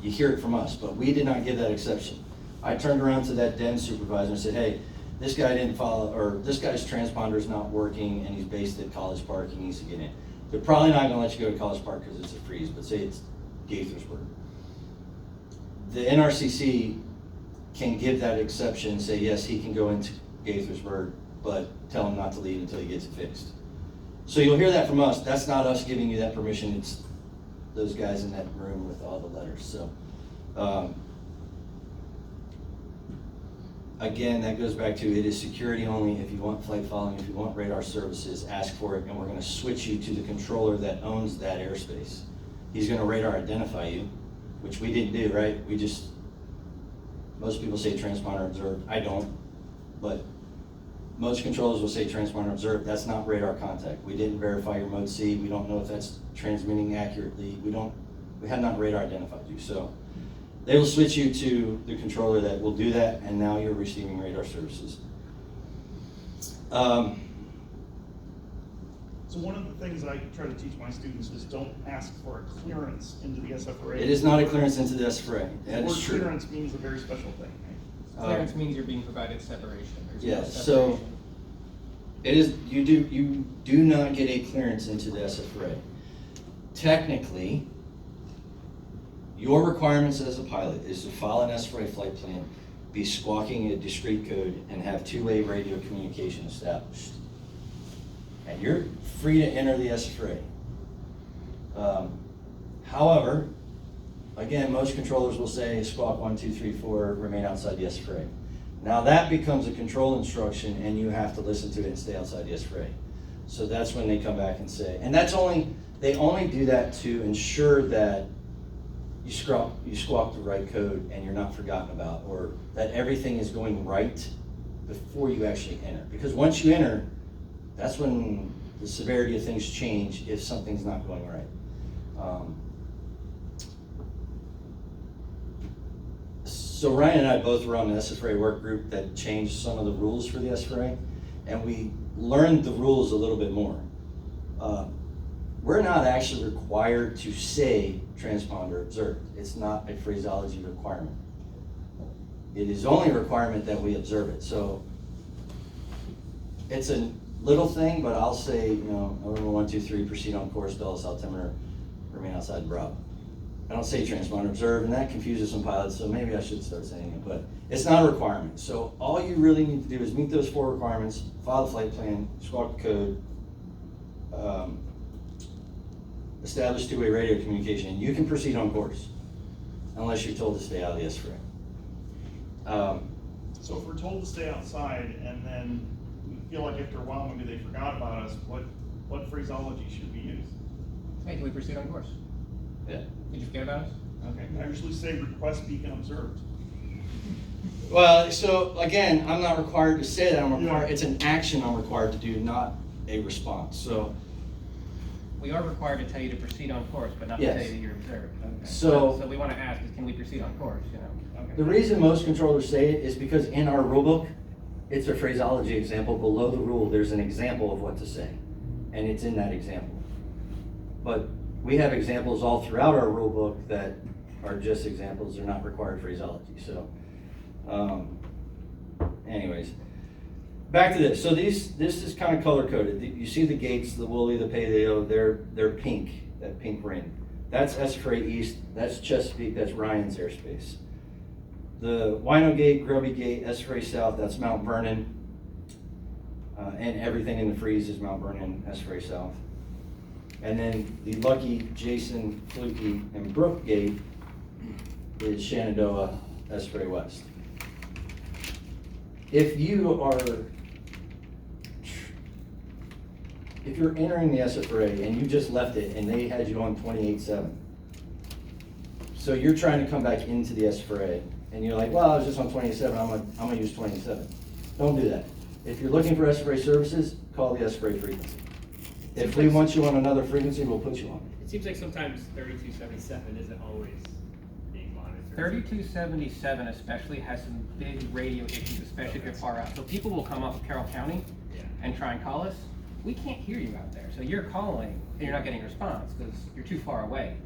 you hear it from us, but we did not give that exception. I turned around to that den supervisor and said, hey, this guy didn't follow, or this guy's transponder is not working and he's based at College Park, he needs to get in. They're probably not gonna let you go to College Park because it's a freeze, but say it's Gaithersburg. The NRCC can give that exception and say, yes, he can go into Gaithersburg, but tell him not to leave until he gets it fixed. So you'll hear that from us. That's not us giving you that permission. It's those guys in that room with all the letters. So again, that goes back to it is security only. If you want flight following, if you want radar services, ask for it, and we're going to switch you to the controller that owns that airspace. He's going to radar identify you, which we didn't do, right? We just, most people say transponder observed. I don't, but most controllers will say transponder observed. That's not radar contact. We didn't verify your mode C. We don't know if that's transmitting accurately. We have not radar identified you. So they will switch you to the controller that will do that, and now you're receiving radar services. So one of the things I try to teach my students is don't ask for a clearance into the SFRA. It is not a clearance into the SFRA. That is true. Clearance means a very special thing, right? Clearance means you're being provided separation. There's no Yes, so separation. it is, you do not get a clearance into the SFRA. Technically, your requirements as a pilot is to file an SFRA flight plan, be squawking a discrete code, and have two-way radio communication established. And you're free to enter the SFRA. However, again, most controllers will say squawk 1, 2, 3, 4, remain outside the SFRA. Now that becomes a control instruction and you have to listen to it and stay outside the SFRA. So that's when they come back and say, and they only do that to ensure that you squawk the right code and you're not forgotten about, or that everything is going right before you actually enter. Because once you enter, that's when the severity of things change if something's not going right. So Ryan and I both were on the SFRA work group that changed some of the rules for the SFRA, and we learned the rules a little bit more. We're not actually required to say transponder observed. It's not a phraseology requirement. It is only a requirement that we observe it. So it's a little thing, but I'll say, November 1, 2, 3, proceed on course, Dulles altimeter, remain outside Bravo. I don't say transponder observed, and that confuses some pilots, so maybe I should start saying it, but it's not a requirement. So all you really need to do is meet those 4 requirements, file the flight plan, squawk the code, establish two-way radio communication, and you can proceed on course, unless you're told to stay out of the SFRA. So if we're told to stay outside and then we feel like after a while maybe they forgot about us, what phraseology should we use? Hey, can we proceed on course? Yeah. Did you forget about us? Okay, I usually say request beacon observed. Well, so again, I'm not required to say that, Yeah. it's an action I'm required to do, not a response, so. We are required to tell you to proceed on course, but not to Yes. tell you that you're observed. Okay. So- So we want to ask is, can we proceed on course, you know? Okay. The reason most controllers say it is because in our rule book, it's a phraseology example. Below the rule, there's an example of what to say, and it's in that example. But we have examples all throughout our rule book that are just examples, they're not required phraseology, so. Anyways, back to this. So this is kind of color coded. You see the gates, the Woolly, the Paleo, they're pink, that pink ring. That's SFRA East, that's Chesapeake, that's Ryan's airspace. The Wino Gate, Grubby Gate, SFRA South, that's Mount Vernon. And everything in the freeze is Mount Vernon, SFRA South. And then the Lucky, Jason, Fluky, and Brook Gate is Shenandoah, SFRA West. If you're entering the SFRA and you just left it and they had you on 28.7, so you're trying to come back into the SFRA and you're like, well, I was just on 27, I'm gonna use 27. Don't do that. If you're looking for SFRA services, call the SFRA frequency. If we want you on another frequency, we'll put you on it. It seems like sometimes 3277 isn't always being monitored. 3277 especially has some big radio issues, especially if you're far out. So people will come off of Carroll County Yeah. and try and call us. We can't hear you out there. So you're calling and you're not getting a response because you're too far away.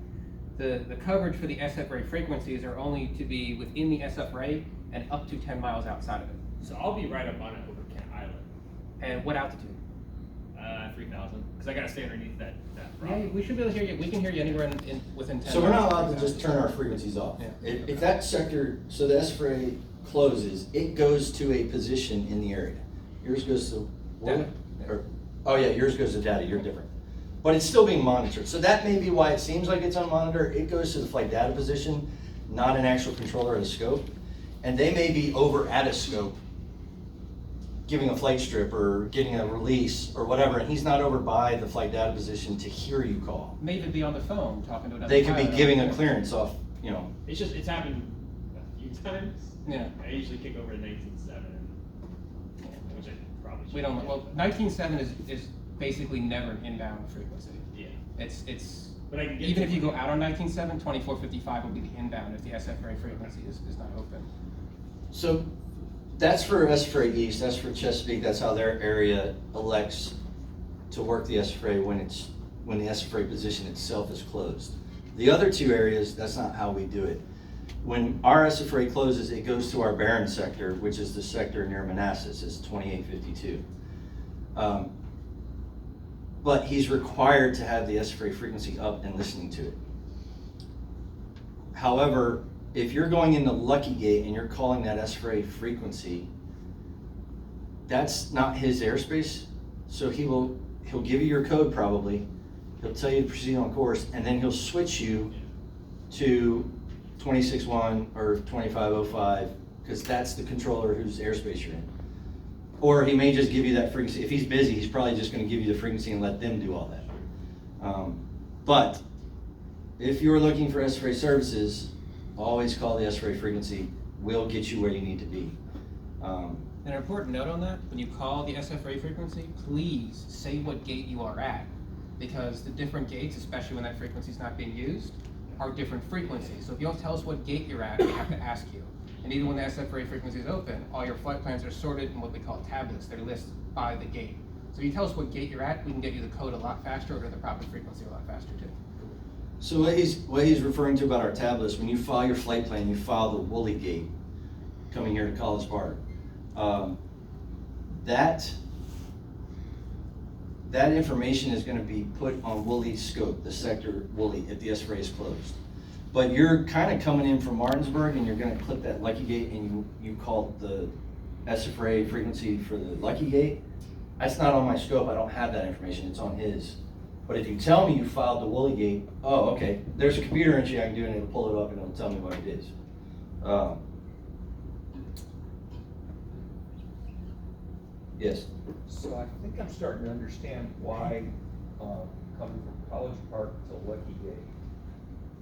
The coverage for the SFRA frequencies are only to be within the SFRA and up to 10 miles outside of it. So I'll be right up on it over Kent Island, And what altitude? 3,000, because I gotta stay underneath that rock. Yeah, we should be able to hear you. We can hear you anywhere within 10 miles. So we're not allowed to just turn our frequencies off. Yeah. If that sector, so the SFRA closes, it goes to a position in the area. Yours goes to what? Data. Or, oh yeah, yours goes to data, you're different. But it's still being monitored. So that may be why it seems like it's unmonitored. It goes to the flight data position, not an actual controller at a scope. And they may be over at a scope, giving a flight strip or getting a release or whatever, and he's not over by the flight data position to hear you call. May even be on the phone talking to another They could be pilot. giving a clearance off, you know. It's happened a few times. Yeah. I usually kick over to 19.7, which I probably should. We don't, well, 19.7 is basically never an inbound frequency. Yeah. It's, But I can get even to if you it. go out on 19.7, 2455 will be the inbound if the SFRA frequency is not open. So that's for SFRA East, that's for Chesapeake, that's how their area elects to work the SFRA when the SFRA position itself is closed. The other two areas, that's not how we do it. When our SFRA closes, it goes to our Barron sector, which is the sector near Manassas, it's 2852. But he's required to have the SFRA frequency up and listening to it. However, if you're going into Lucky Gate and you're calling that SFRA frequency, that's not his airspace. So he'll give you your code probably, he'll tell you to proceed on course, and then he'll switch you to 26.1 or 25.05, because that's the controller whose airspace you're in. Or he may just give you that frequency. If he's busy, he's probably just gonna give you the frequency and let them do all that. But if you're looking for SFRA services, always call the SFRA frequency. We'll get you where you need to be. An important note on that, when you call the SFRA frequency, please say what gate you are at, because the different gates, especially when that frequency is not being used, are different frequencies. So if you don't tell us what gate you're at, we have to ask you. And even when the SFRA frequency is open, all your flight plans are sorted in what we call tablets. They're listed by the gate. So if you tell us what gate you're at, we can get you the code a lot faster or the proper frequency a lot faster too. So what he's referring to about our tablets, when you file your flight plan, you file the Woolly Gate coming here to College Park. That information is going to be put on Woolly's scope, the sector Woolly, if the SFRA is closed. But you're kind of coming in from Martinsburg and you're going to click that Lucky Gate and you call the SFRA frequency for the Lucky Gate. That's not on my scope. I don't have that information. It's on his. But if you tell me you filed the Woolly Gate, oh, okay, there's a computer entry I can do and it'll pull it up and it'll tell me what it is. Yes. So I think I'm starting to understand why, coming from College Park to Lucky Gate,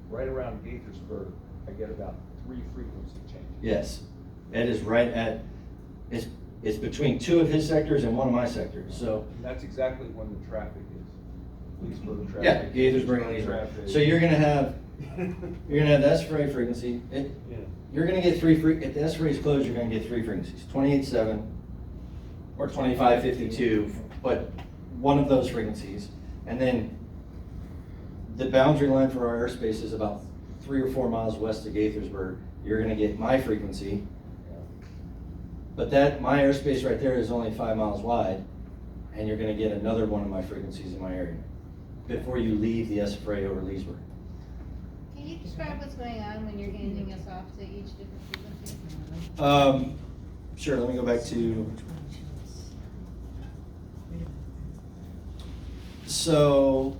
right around Gaithersburg, I get about 3 frequency changes. Yes. It is right at, it's between 2 of his sectors and 1 of my sectors, so. And that's exactly when the traffic is, Leesburg traffic. Yeah, Gaithersburg and Leesburg. So you're gonna have the S-ray frequency. You're gonna get if the S-ray is closed, you're gonna get 3 frequencies, 28.7 or 25.52, but one of those frequencies. And then the boundary line for our airspace is about 3 or 4 miles west of Gaithersburg. You're gonna get my frequency, but my airspace right there is only 5 miles wide, and you're gonna get another one of my frequencies in my area before you leave the S-ray over Leesburg. Can you describe what's going on when you're handing us off to each different frequency? Sure, let me go back to. So,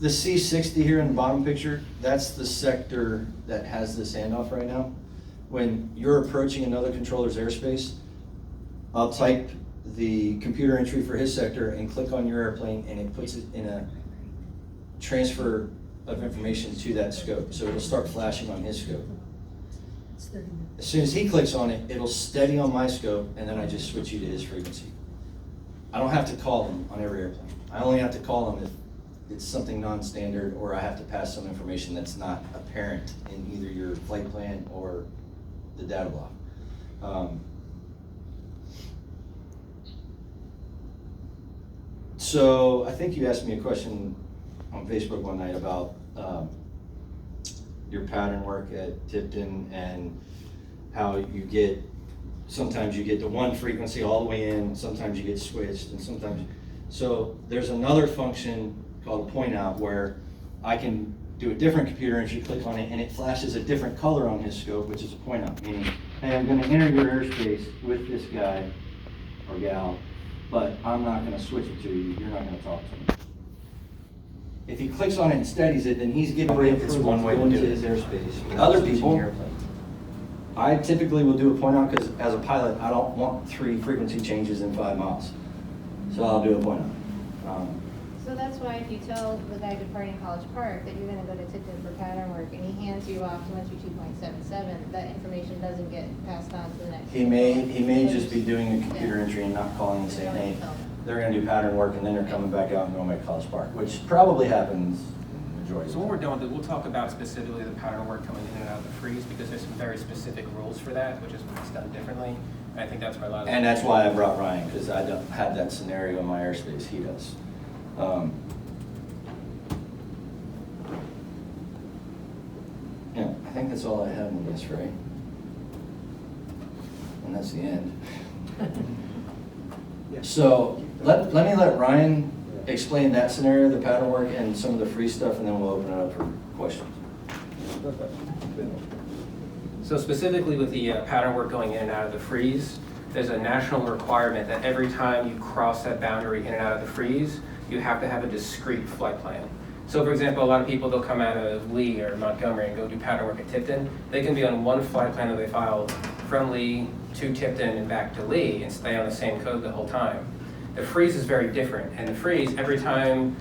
the C60 here in the bottom picture, that's the sector that has this handoff right now. When you're approaching another controller's airspace, I'll type the computer entry for his sector and click on your airplane, and it puts it in a transfer of information to that scope. So it'll start flashing on his scope. As soon as he clicks on it, it'll steady on my scope, and then I just switch you to his frequency. I don't have to call him on every airplane. I only have to call him if it's something non-standard, or I have to pass some information that's not apparent in either your flight plan or the data block. So I think you asked me a question on Facebook one night about your pattern work at Tipton and how sometimes you get the one frequency all the way in, sometimes you get switched, and sometimes. So there's another function called a point out where I can do a different computer entry, click on it, and it flashes a different color on his scope, which is a point out, meaning, hey, I'm gonna enter your airspace with this guy or gal, but I'm not gonna switch it to you, you're not gonna talk to me. If he clicks on it and steadies it, then he's giving me It's one way to going do to it. his airspace. With other people, I typically will do a point out because as a pilot, I don't want 3 frequency changes in 5 miles. So I'll do a point out. So that's why if you tell the guy departing College Park that you're gonna go to Tipton for pattern work and he hands you off 212.77, that information doesn't get passed on to the next. He may just be doing a computer entry and not calling and saying, hey, they're gonna do pattern work and then they're coming back out and going back to College Park, which probably happens in the majority. So what we're doing, we'll talk about specifically the pattern work coming in and out of the freeze, because there's some very specific rules for that, which is when it's done differently. And I think that's why a lot of. And that's why I brought Ryan, because I don't have that scenario in my airspace, he does. Yeah, I think that's all I have in this, right? And that's the end. So let me let Ryan explain that scenario, the pattern work, and some of the free stuff, and then we'll open it up for questions. So specifically with the pattern work going in and out of the freeze, there's a national requirement that every time you cross that boundary in and out of the freeze, you have to have a discrete flight plan. So for example, a lot of people, they'll come out of Lee or Montgomery and go do pattern work at Tipton. They can be on one flight plan that they filed from Lee to Tipton and back to Lee and stay on the same code the whole time. The freeze is very different. And the freeze, every time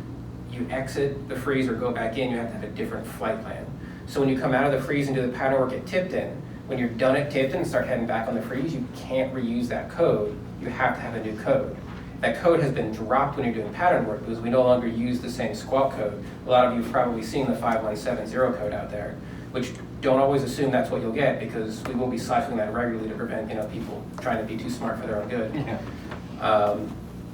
you exit the freeze or go back in, you have to have a different flight plan. So when you come out of the freeze and do the pattern work at Tipton, when you're done at Tipton and start heading back on the freeze, you can't reuse that code. You have to have a new code. That code has been dropped when you're doing pattern work because we no longer use the same squawk code. A lot of you have probably seen the 5170 code out there, which don't always assume that's what you'll get, because we will be cycling that regularly to prevent people trying to be too smart for their own good. Yeah.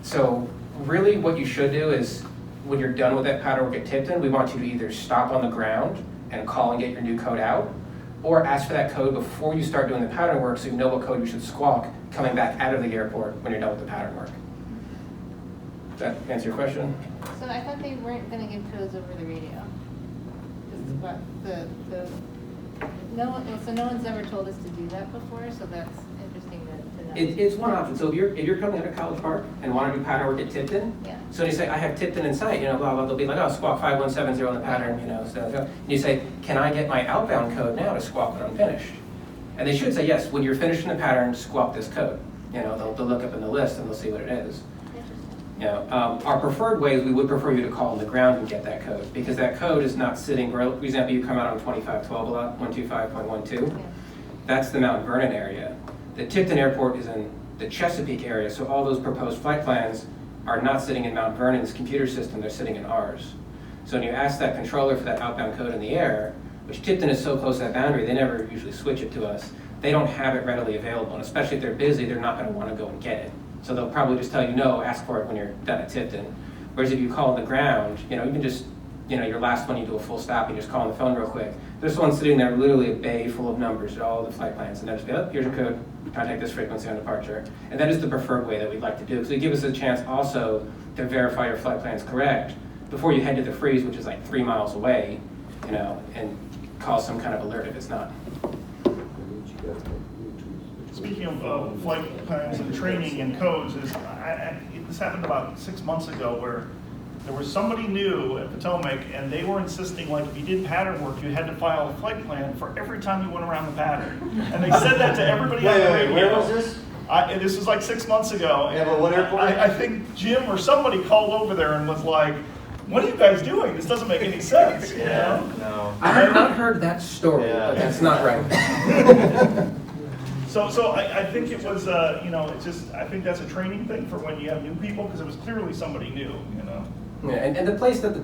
So really what you should do is, when you're done with that pattern work at Tipton, we want you to either stop on the ground and call and get your new code out, or ask for that code before you start doing the pattern work so you know what code you should squawk coming back out of the airport when you're done with the pattern work. Does that answer your question? So I thought they weren't gonna give codes over the radio. Is what no one's ever told us to do that before, so that's interesting to know. It's one option. So if you're coming out of College Park and want to do pattern work at Tipton, Yeah. so you say, I have Tipton in sight, blah, blah, they'll be like, oh, squawk 5170 on the pattern, so. And you say, can I get my outbound code now to squawk when I'm finished? And they should say, yes, when you're finishing the pattern, squawk this code. You know, they'll look up in the list and they'll see what it is. You know, our preferred way is we would prefer you to call on the ground and get that code, because that code is not sitting, for example, you come out on 2512 a lot, 125.12. That's the Mount Vernon area. The Tipton Airport is in the Chesapeake area, so all those proposed flight plans are not sitting in Mount Vernon's computer system, they're sitting in ours. So when you ask that controller for that outbound code in the air, which Tipton is so close to that boundary, they never usually switch it to us. They don't have it readily available, and especially if they're busy, they're not gonna wanna go and get it. So they'll probably just tell you, no, ask for it when you're done at Tipton. Whereas if you call on the ground, you know, you can just, you know, your last one, you do a full stop, you just call on the phone real quick. There's one sitting there, literally a bay full of numbers, all the flight plans, and they'll just be, oh, here's your code, contact this frequency on departure. And that is the preferred way that we'd like to do, because it gives us a chance also to verify your flight plan is correct before you head to the freeze, which is like 3 miles away, you know, and call some kind of alert if it's not. Speaking of flight plans and training and codes, this happened about 6 months ago where there was somebody new at Potomac and they were insisting, like, if you did pattern work, you had to file a flight plan for every time you went around the pattern. And they said that to everybody on the radio. Where was this? This was like 6 months ago. Yeah, but what airport? I think Jim or somebody called over there and was like, what are you guys doing? This doesn't make any sense. You know? No. I have not heard that story, Yeah. but that's not right. So I think it was, you know, it's just, I think that's a training thing for when you have new people, because it was clearly somebody new, you know? Yeah, and the place that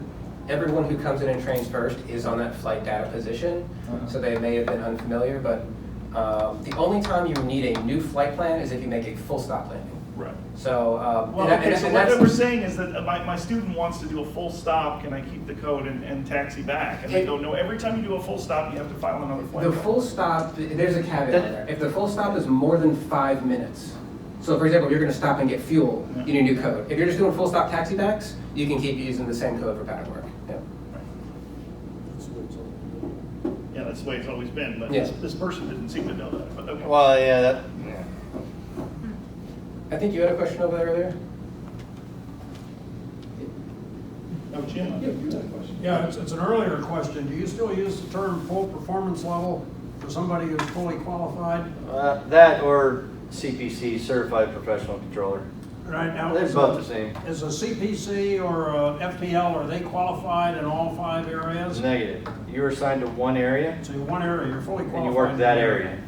everyone who comes in and trains first is on that flight data position, so they may have been unfamiliar, but the only time you need a new flight plan is if you make a full stop landing. Right. So, Well, okay, so what they were saying is that my student wants to do a full stop, can I keep the code and taxi back? And they go, no, every time you do a full stop, you have to file another flight the plan. full stop, there's a caveat there. If the full stop is more than 5 minutes, so for example, if you're going to stop and get fuel, you need a new code. If you're just doing full stop taxi backs, you can keep using the same code for pattern work. Yeah. Yeah, that's the way it's always been, but Yeah. this person didn't seem to know that, but okay. Well, yeah, I think you had a question over there earlier? Oh, Jim, I think you had a question. Yeah, it's an earlier question. Do you still use the term full performance level for somebody who's fully qualified? that or CPC, Certified Professional Controller. Right now, They're both the same. Is a CPC or a FPL, are they qualified in all 5 areas? Negative. You're assigned to one area, So one area, you're fully qualified. and you work that area.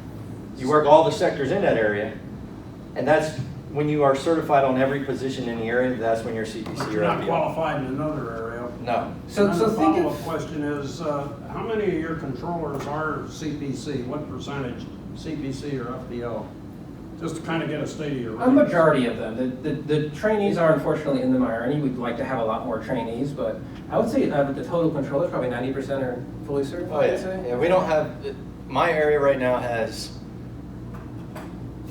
You work all the sectors in that area, and that's when you are certified on every position in the area, that's when you're CPC But or you're not FPL. qualified in another area. No. So And the think follow-up of, question is, how many of your controllers are CPC? What percentage CPC or FPL? Just to kind of get a state of your a majority of them. The trainees are unfortunately in the minority. We'd like to have a lot more trainees, but I would say the total controllers, probably 90% are fully certified, Oh, I'd say. yeah. Yeah, we don't have, my area right now has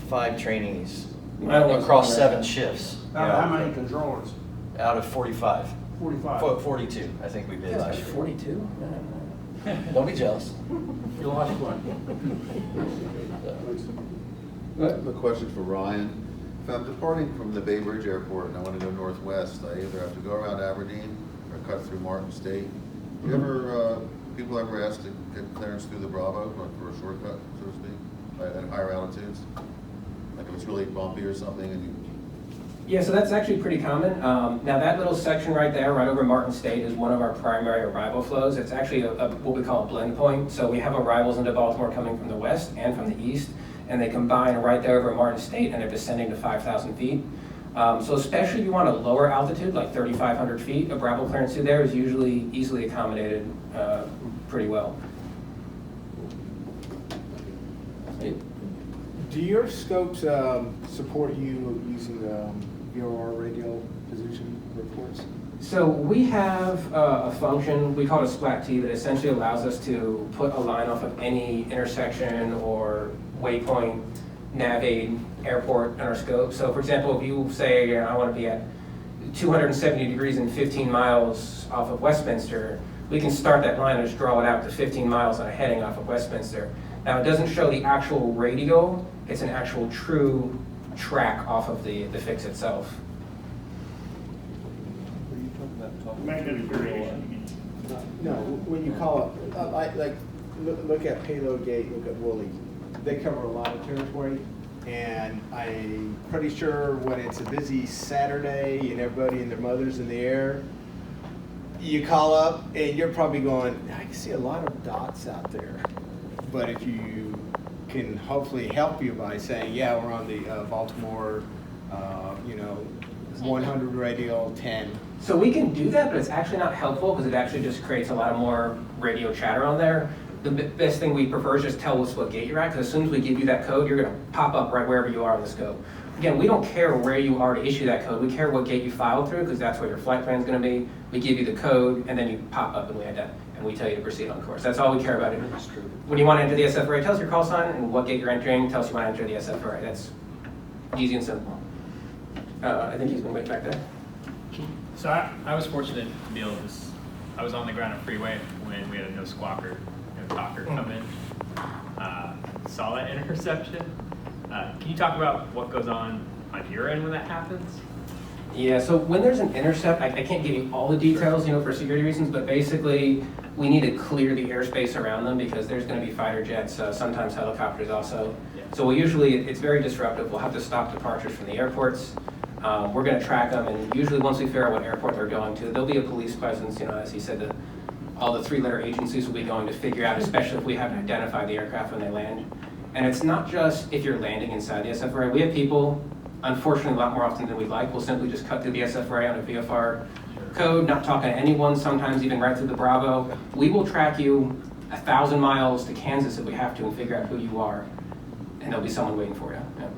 5 trainees I don't know across what's 7 on shifts. Out of how many controllers? Out of 45. 45. 42, I think we bid Yeah, last like year. 42? Don't be jealous. You lost one. I have a question for Ryan. If I'm departing from the Bay Bridge Airport and I want to go northwest, I either have to go around Aberdeen or cut through Martin State. Do you ever, people ever ask to get clearance through the Bravo, like for a shortcut, so to speak, at higher altitudes? Like if it's really bumpy or something and you... Yeah, so that's actually pretty common. Now that little section right there, right over Martin State, is one of our primary arrival flows. It's actually what we call a blend point. So we have arrivals into Baltimore coming from the west and from the east, and they combine right there over Martin State, and they're descending to 5,000 feet. So especially if you want a lower altitude, like 3,500 feet, a Bravo clearance through there is usually easily accommodated pretty well. Do your scopes support you using the VOR radio position reports? So we have a function, we call it a splat T, that essentially allows us to put a line off of any intersection or waypoint, nav aid, airport in our scope. So for example, if you say, I want to be at 270 degrees and 15 miles off of Westminster, we can start that line and just draw it out to 15 miles on a heading off of Westminster. Now it doesn't show the actual radial, it's an actual true track off of the fix itself. Magnetic variation. No, when you call it, like look at payload gate, look at Woolley. they cover a lot of territory. And I'm pretty sure when it's a busy Saturday and everybody and their mother's in the air, you call up and you're probably going, I can see a lot of dots out there. But if you can hopefully help you by saying, yeah, we're on the Baltimore, 100 radial 10. So we can do that, but it's actually not helpful because it actually just creates a lot of more radio chatter on there. The best thing we prefer is just tell us what gate you're at, because as soon as we give you that code, you're going to pop up right wherever you are on the scope. Again, we don't care where you are to issue that code. We care what gate you filed through, because that's where your flight plan is going to be. We give you the code, and then you pop up and we tell you to proceed on course. That's all we care about. When you want to enter the SFRA, tell us your call sign and what gate you're entering. Tell us you want to enter the SFRA. That's easy and simple. I think he's going to wait back there. So I was fortunate to be able to I was on the ground at Freeway when we had a no squawker, no talker come in. Saw that interception. Can you talk about what goes on your end when that happens? Yeah, so when there's an intercept, I can't give you all the details, for security reasons, but basically we need to clear the airspace around them because there's going to be fighter jets, sometimes helicopters also. Yeah. So it's very disruptive. We'll have to stop departures from the airports. We're going to track them, and usually once we figure out what airport they're going to, there'll be a police presence, as he said, all the three-letter agencies will be going to figure out, especially if we haven't identified the aircraft when they land. And it's not just if you're landing inside the SFRA. We have people, unfortunately a lot more often than we'd like, will simply just cut through the SFRA on a VFR code, not talking to anyone, sometimes even right through the Bravo. We will track you 1,000 miles to Kansas if we have to and figure out who you are, and there'll be someone waiting for you. Yeah.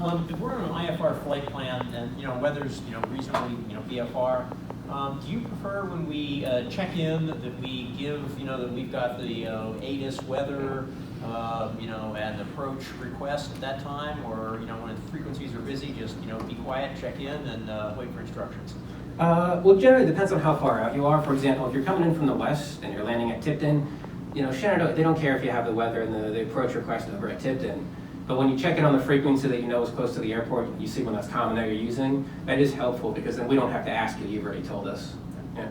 If we're on an IFR flight plan and weather's reasonably VFR, do you prefer when we check in that we give that we've got the ATIS weather and approach request at that time, or when the frequencies are busy, just be quiet, check in, and wait for instructions? Well, generally it depends on how far out you are. For example, if you're coming in from the west and you're landing at Tipton, Shannon, they don't care if you have the weather and the approach request over at Tipton. But when you check it on the frequency that is close to the airport, you see when that's common that you're using, that is helpful because then we don't have to ask you, you've already told us. Yeah.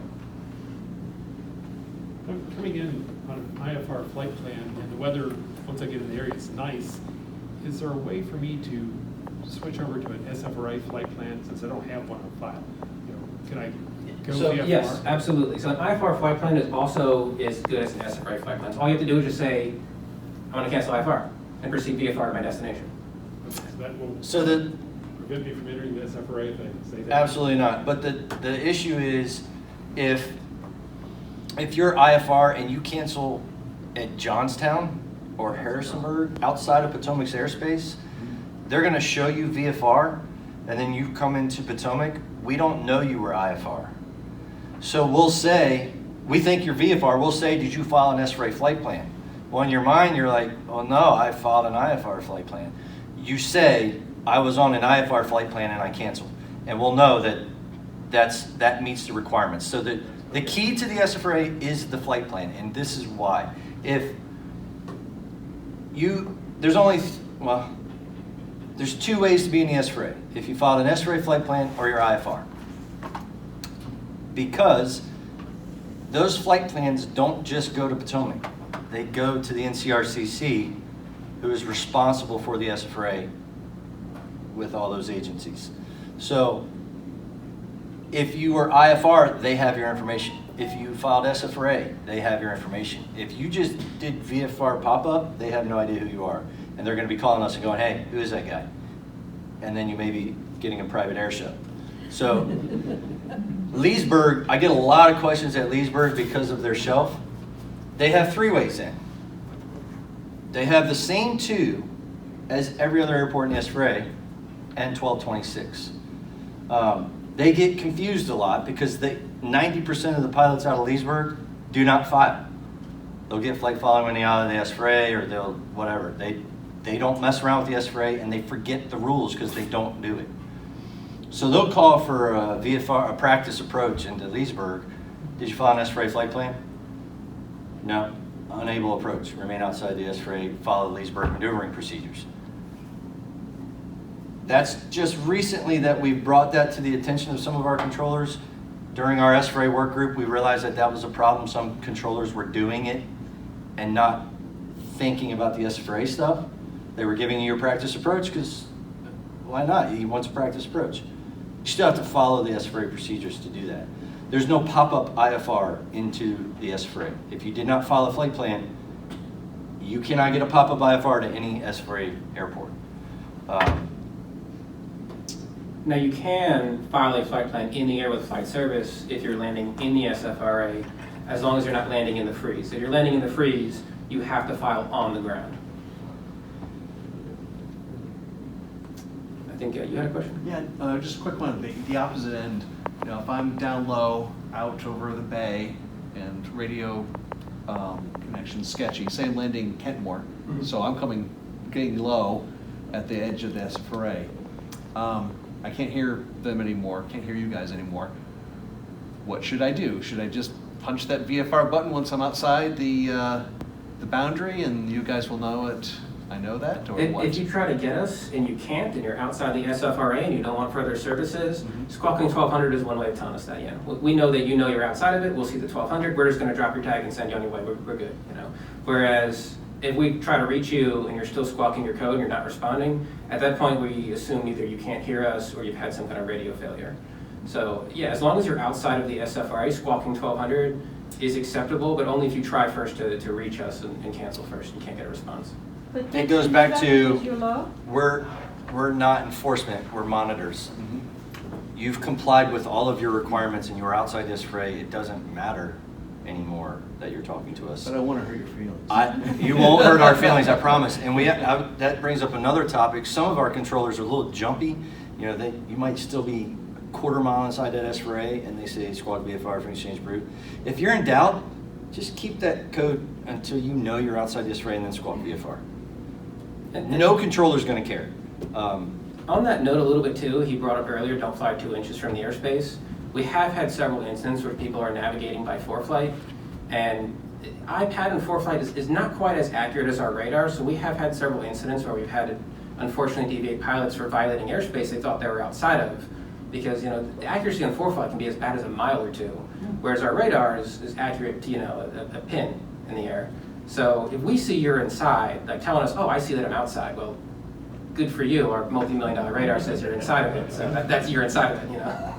Coming in on an IFR flight plan and the weather, once I get in the area, it's nice. Is there a way for me to switch over to an SFRA flight plan since I don't have one on file? Can I go VFR? Yes, absolutely. So an IFR flight plan is also as good as an SFRA flight plan. So all you have to do is just say, I want to cancel IFR and proceed VFR to my destination. Okay, so that will prevent me from entering the SFRA if I say that? Absolutely not. But the issue is if you're IFR and you cancel at Johnstown or Harrisonburg outside of Potomac's airspace, they're going to show you VFR, and then you come into Potomac. We don't know you were IFR. So we'll say, we think you're VFR. We'll say, did you file an SFRA flight plan? Well, in your mind, you're like, oh no, I filed an IFR flight plan. You say, I was on an IFR flight plan and I canceled. And we'll know that meets the requirements. So the key to the SFRA is the flight plan, and this is why. There's two ways to be in the SFRA. If you filed an SFRA flight plan or your IFR. Because those flight plans don't just go to Potomac. They go to the NCRCC, who is responsible for the SFRA with all those agencies. So if you were IFR, they have your information. If you filed SFRA, they have your information. If you just did VFR pop-up, they have no idea who you are. And they're going to be calling us and going, hey, who is that guy? And then you may be getting a private air show. So Leesburg, I get a lot of questions at Leesburg because of their shelf. They have three ways in. They have the same two as every other airport in the SFRA and 1226. They get confused a lot because 90% of the pilots out of Leesburg do not file. They'll get flight following when they're out of the SFRA, or they'll whatever. They don't mess around with the SFRA, and they forget the rules because they don't do it. So they'll call for a VFR, a practice approach into Leesburg. Did you file an SFRA flight plan? No. Unable approach. Remain outside the SFRA. Follow Leesburg maneuvering procedures. That's just recently that we've brought that to the attention of some of our controllers. During our SFRA work group, we realized that that was a problem. Some controllers were doing it and not thinking about the SFRA stuff. They were giving you your practice approach because why not? He wants a practice approach. You still have to follow the SFRA procedures to do that. There's no pop-up IFR into the SFRA. If you did not follow a flight plan, you cannot get a pop-up IFR to any SFRA airport. Now you can file a flight plan in the air with flight service if you're landing in the SFRA, as long as you're not landing in the freeze. If you're landing in the freeze, you have to file on the ground. I think you had a question? Yeah, just a quick one. The opposite end, you know, if I'm down low, out over the bay, and radio connection sketchy, say I'm landing in Kentmore, so I'm getting low at the edge of the SFRA. I can't hear them anymore, can't hear you guys anymore. What should I do? Should I just punch that VFR button once I'm outside the boundary and you guys will know it? I know that, or what? If you try to get us and you can't, and you're outside the SFRA and you don't want further services, squawking 1200 is one way of telling us that, yeah. We know that you know you're outside of it, we'll see the 1200, we're just gonna drop your tag and send you on your way, we're good, you know. Whereas, if we try to reach you and you're still squawking your code and you're not responding, at that point we assume either you can't hear us or you've had some kind of radio failure. So yeah, as long as you're outside of the SFRA, squawking 1200 is acceptable, but only if you try first to reach us and cancel first and can't get a response. It goes back to, we're not enforcement, we're monitors. You've complied with all of your requirements and you're outside this fray, it doesn't matter anymore that you're talking to us. But I want to hurt your feelings. You won't hurt our feelings, I promise. And that brings up another topic. Some of our controllers are a little jumpy. You know, you might still be a quarter mile inside that S4A and they say squawk VFR for exchange brute. If you're in doubt, just keep that code until you know you're outside this array and then squawk VFR. No controller's gonna care. On that note a little bit too, he brought up earlier, don't fly 2 inches from the airspace. We have had several incidents where people are navigating by ForeFlight, and iPad and ForeFlight is not quite as accurate as our radar, so we have had several incidents where we've had to unfortunately deviate pilots for violating airspace they thought they were outside of, because you know the accuracy on ForeFlight can be as bad as a mile or two, whereas our radar is accurate to, you know, a pin in the air. So if we see you're inside, like telling us, oh, I see that I'm outside, well, good for you, our multi-million-dollar radar says you're inside of it, so that's you're inside of it, you know.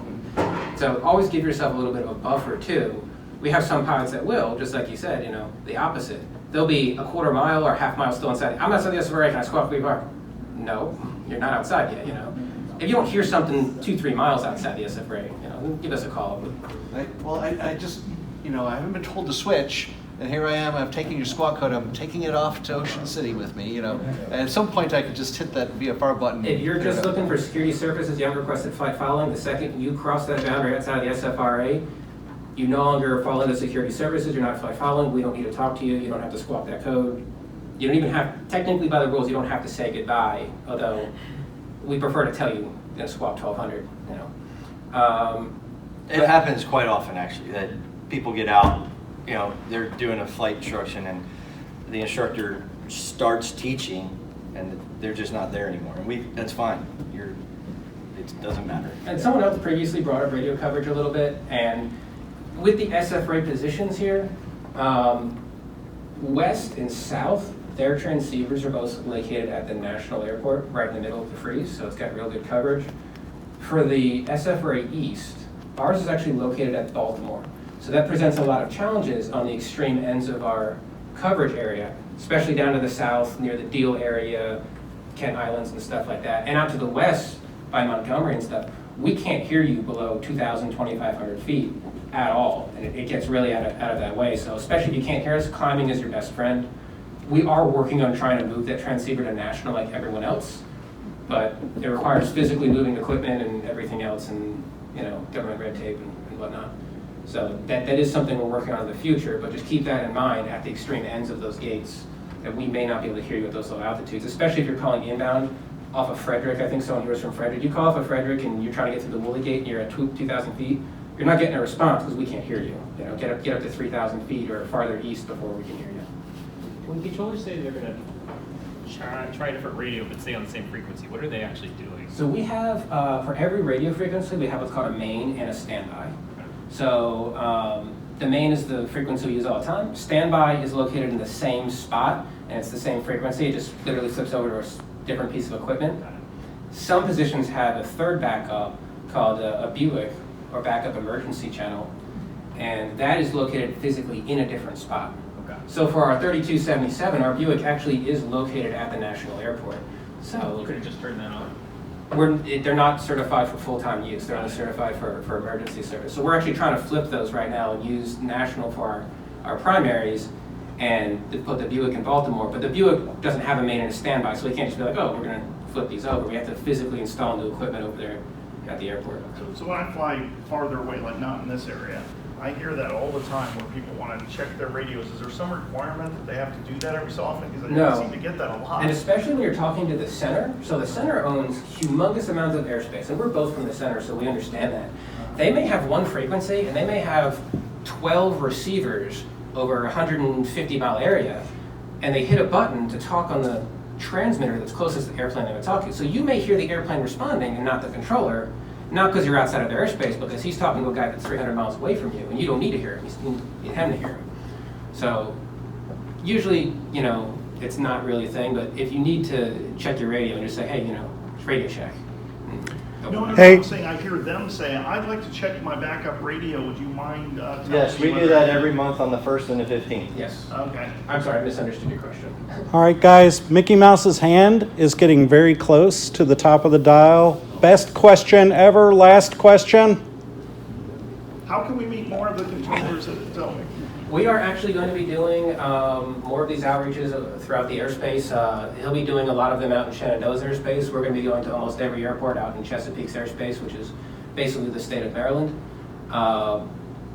So always give yourself a little bit of a buffer too. We have some pilots that will, just like you said, you know, the opposite. They'll be a quarter mile or a half mile still inside. I'm outside the SFRA, can I squawk VFR? No, you're not outside yet, you know. If you don't hear something 2-3 miles outside the SFRA, you know, give us a call. I just, you know, I haven't been told to switch, and here I am, I'm taking your squawk code, I'm taking it off to Ocean City with me, you know. And at some point I could just hit that VFR button. If you're just looking for security services, you haven't requested flight following, the second you cross that boundary outside of the SFRA, you no longer fall into security services, you're not flight following, we don't need to talk to you, you don't have to squawk that code. You don't even have, technically by the rules, you don't have to say goodbye, although we prefer to tell you, squawk 1200, you know. It happens quite often actually, that people get out, you know, they're doing a flight instruction and the instructor starts teaching and they're just not there anymore. And that's fine. It doesn't matter. And someone else previously brought up radio coverage a little bit, and with the SFRA positions here, west and south, their transceivers are both located at the National Airport, right in the middle of the freeze, so it's got real good coverage. For the SFRA east, ours is actually located at Baltimore. So that presents a lot of challenges on the extreme ends of our coverage area, especially down to the south near the Deal area, Kent Islands and stuff like that. And out to the west by Montgomery and stuff, we can't hear you below 2,000, 2,500 feet at all. And it gets really out of that way. So especially if you can't hear us, climbing is your best friend. We are working on trying to move that transceiver to national like everyone else, but it requires physically moving equipment and everything else and, you know, government red tape and whatnot. So that is something we're working on in the future, but just keep that in mind at the extreme ends of those gates, that we may not be able to hear you at those low altitudes, especially if you're calling inbound off of Frederick. I think someone here was from Frederick. You call off of Frederick and you're trying to get to the Woolly Gate and you're at 2,000 feet, you're not getting a response because we can't hear you. You know, get up to 3,000 feet or farther east before we can hear you. When controllers say they're going to try a different radio but stay on the same frequency, what are they actually doing? So we have, for every radio frequency, we have what's called a main and a standby. So the main is the frequency we use all the time. Standby is located in the same spot, and it's the same frequency. It just literally flips over to a different piece of equipment. Some positions have a third backup called a Buick, or backup emergency channel, and that is located physically in a different spot. Okay. So for our 3277, our Buick actually is located at the National Airport. So You could have just turned that on. they're not certified for full-time use. They're only certified for emergency service. So we're actually trying to flip those right now and use National for our primaries and to put the Buick in Baltimore. But the Buick doesn't have a maintenance standby, so we can't just be like, oh, we're going to flip these over. We have to physically install new equipment over there at the airport. So when I fly farther away, like not in this area, I hear that all the time where people want to check their radios. Is there some requirement that they have to do that every so often? Because I No. seem to get that a lot. And especially when you're talking to the center. So the center owns humongous amounts of airspace, and we're both from the center, so we understand that. They may have one frequency, and they may have 12 receivers over a 150-mile area, and they hit a button to talk on the transmitter that's closest to the airplane they would talk to. So you may hear the airplane responding and not the controller, not because you're outside of their airspace, because he's talking to a guy that's 300 miles away from you, and you don't need to hear him. You need him to hear him. So usually, it's not really a thing, but if you need to check your radio and just say, hey, it's radio check. No, Hey. I'm saying I hear them say, I'd like to check my backup radio. Would you mind telling Yes, me we do whether- that every month on the 1st and the 15th. Yes. Okay. I'm sorry, I misunderstood your question. All right, guys, Mickey Mouse's hand is getting very close to the top of the dial. Best question ever, last question. How can we meet more of the controllers at Potomac? We are actually going to be doing more of these outreaches throughout the airspace. He'll be doing a lot of them out in Shenandoah's airspace. We're going to be going to almost every airport out in Chesapeake's airspace, which is basically the state of Maryland.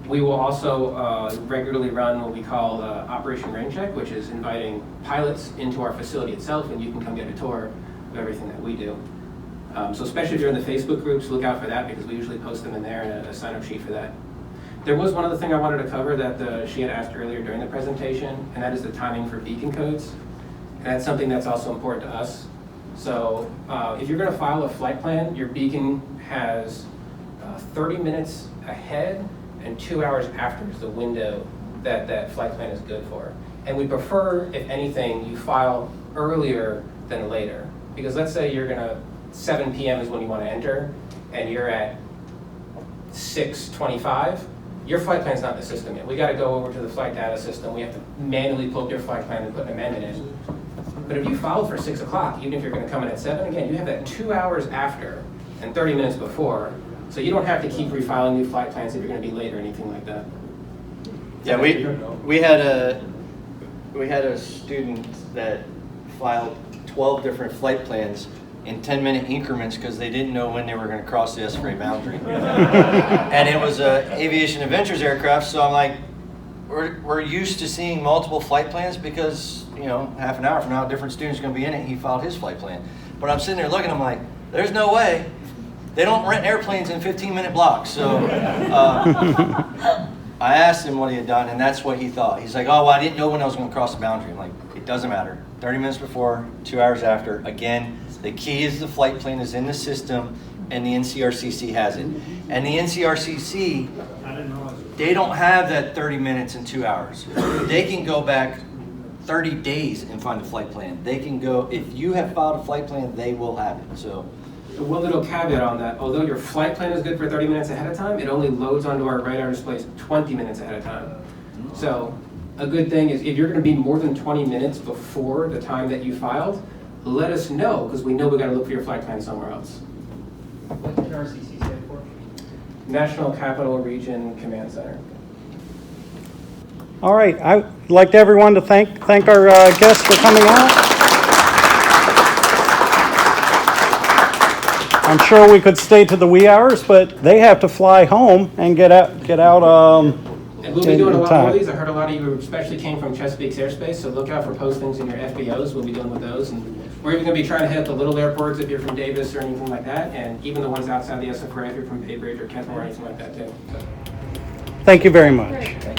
We will also regularly run what we call Operation Rain Check, which is inviting pilots into our facility itself, and you can come get a tour of everything that we do. So especially if you're in the Facebook groups, look out for that, because we usually post them in there and a sign-up sheet for that. There was one other thing I wanted to cover that she had asked earlier during the presentation, and that is the timing for beacon codes. And that's something that's also important to us. So if you're going to file a flight plan, your beacon has 30 minutes ahead and 2 hours after is the window that that flight plan is good for. And we prefer, if anything, you file earlier than later. Because let's say you're going to, 7 p.m. is when you want to enter, and you're at 6:25. Your flight plan's not in the system yet. We got to go over to the flight data system. We have to manually pull up your flight plan and put an amendment in. But if you filed for 6 o'clock, even if you're going to come in at 7, again, you have that 2 hours after and 30 minutes before. So you don't have to keep refiling new flight plans if you're going to be late or anything like that. Yeah, we had a student that filed 12 different flight plans in 10-minute increments because they didn't know when they were going to cross the SFRA boundary. And it was a aviation adventures aircraft, so I'm like, we're used to seeing multiple flight plans because, half an hour from now, a different student's going to be in it, and he filed his flight plan. But I'm sitting there looking, I'm like, there's no way. They don't rent airplanes in 15-minute blocks. So I asked him what he had done, and that's what he thought. He's like, oh, well, I didn't know when I was going to cross the boundary. I'm like, it doesn't matter. 30 minutes before, 2 hours after. Again, the key is the flight plan is in the system, and the NCRCC has it. And the NCRCC, they don't have that 30 minutes and 2 hours. They can go back 30 days and find a flight plan. They can go, if you have filed a flight plan, they will have it. So One little caveat on that, although your flight plan is good for 30 minutes ahead of time, it only loads onto our radar displays 20 minutes ahead of time. So a good thing is if you're going to be more than 20 minutes before the time that you filed, let us know, because we know we got to look for your flight plan somewhere else. What did RCC stand for? National Capital Region Command Center. All right, I'd like everyone to thank our guests for coming out. I'm sure we could stay to the wee hours, but they have to fly home and get out. And we'll be doing a lot time. more of these. I heard a lot of you especially came from Chesapeake's airspace, so look out for postings in your FBOs. We'll be dealing with those. And we're even going to be trying to hit the little airports if you're from Davis or anything like that, and even the ones outside the SFRA if you're from Bay Bridge or Kentmore or anything like that too. So. Thank you very much. Thank you.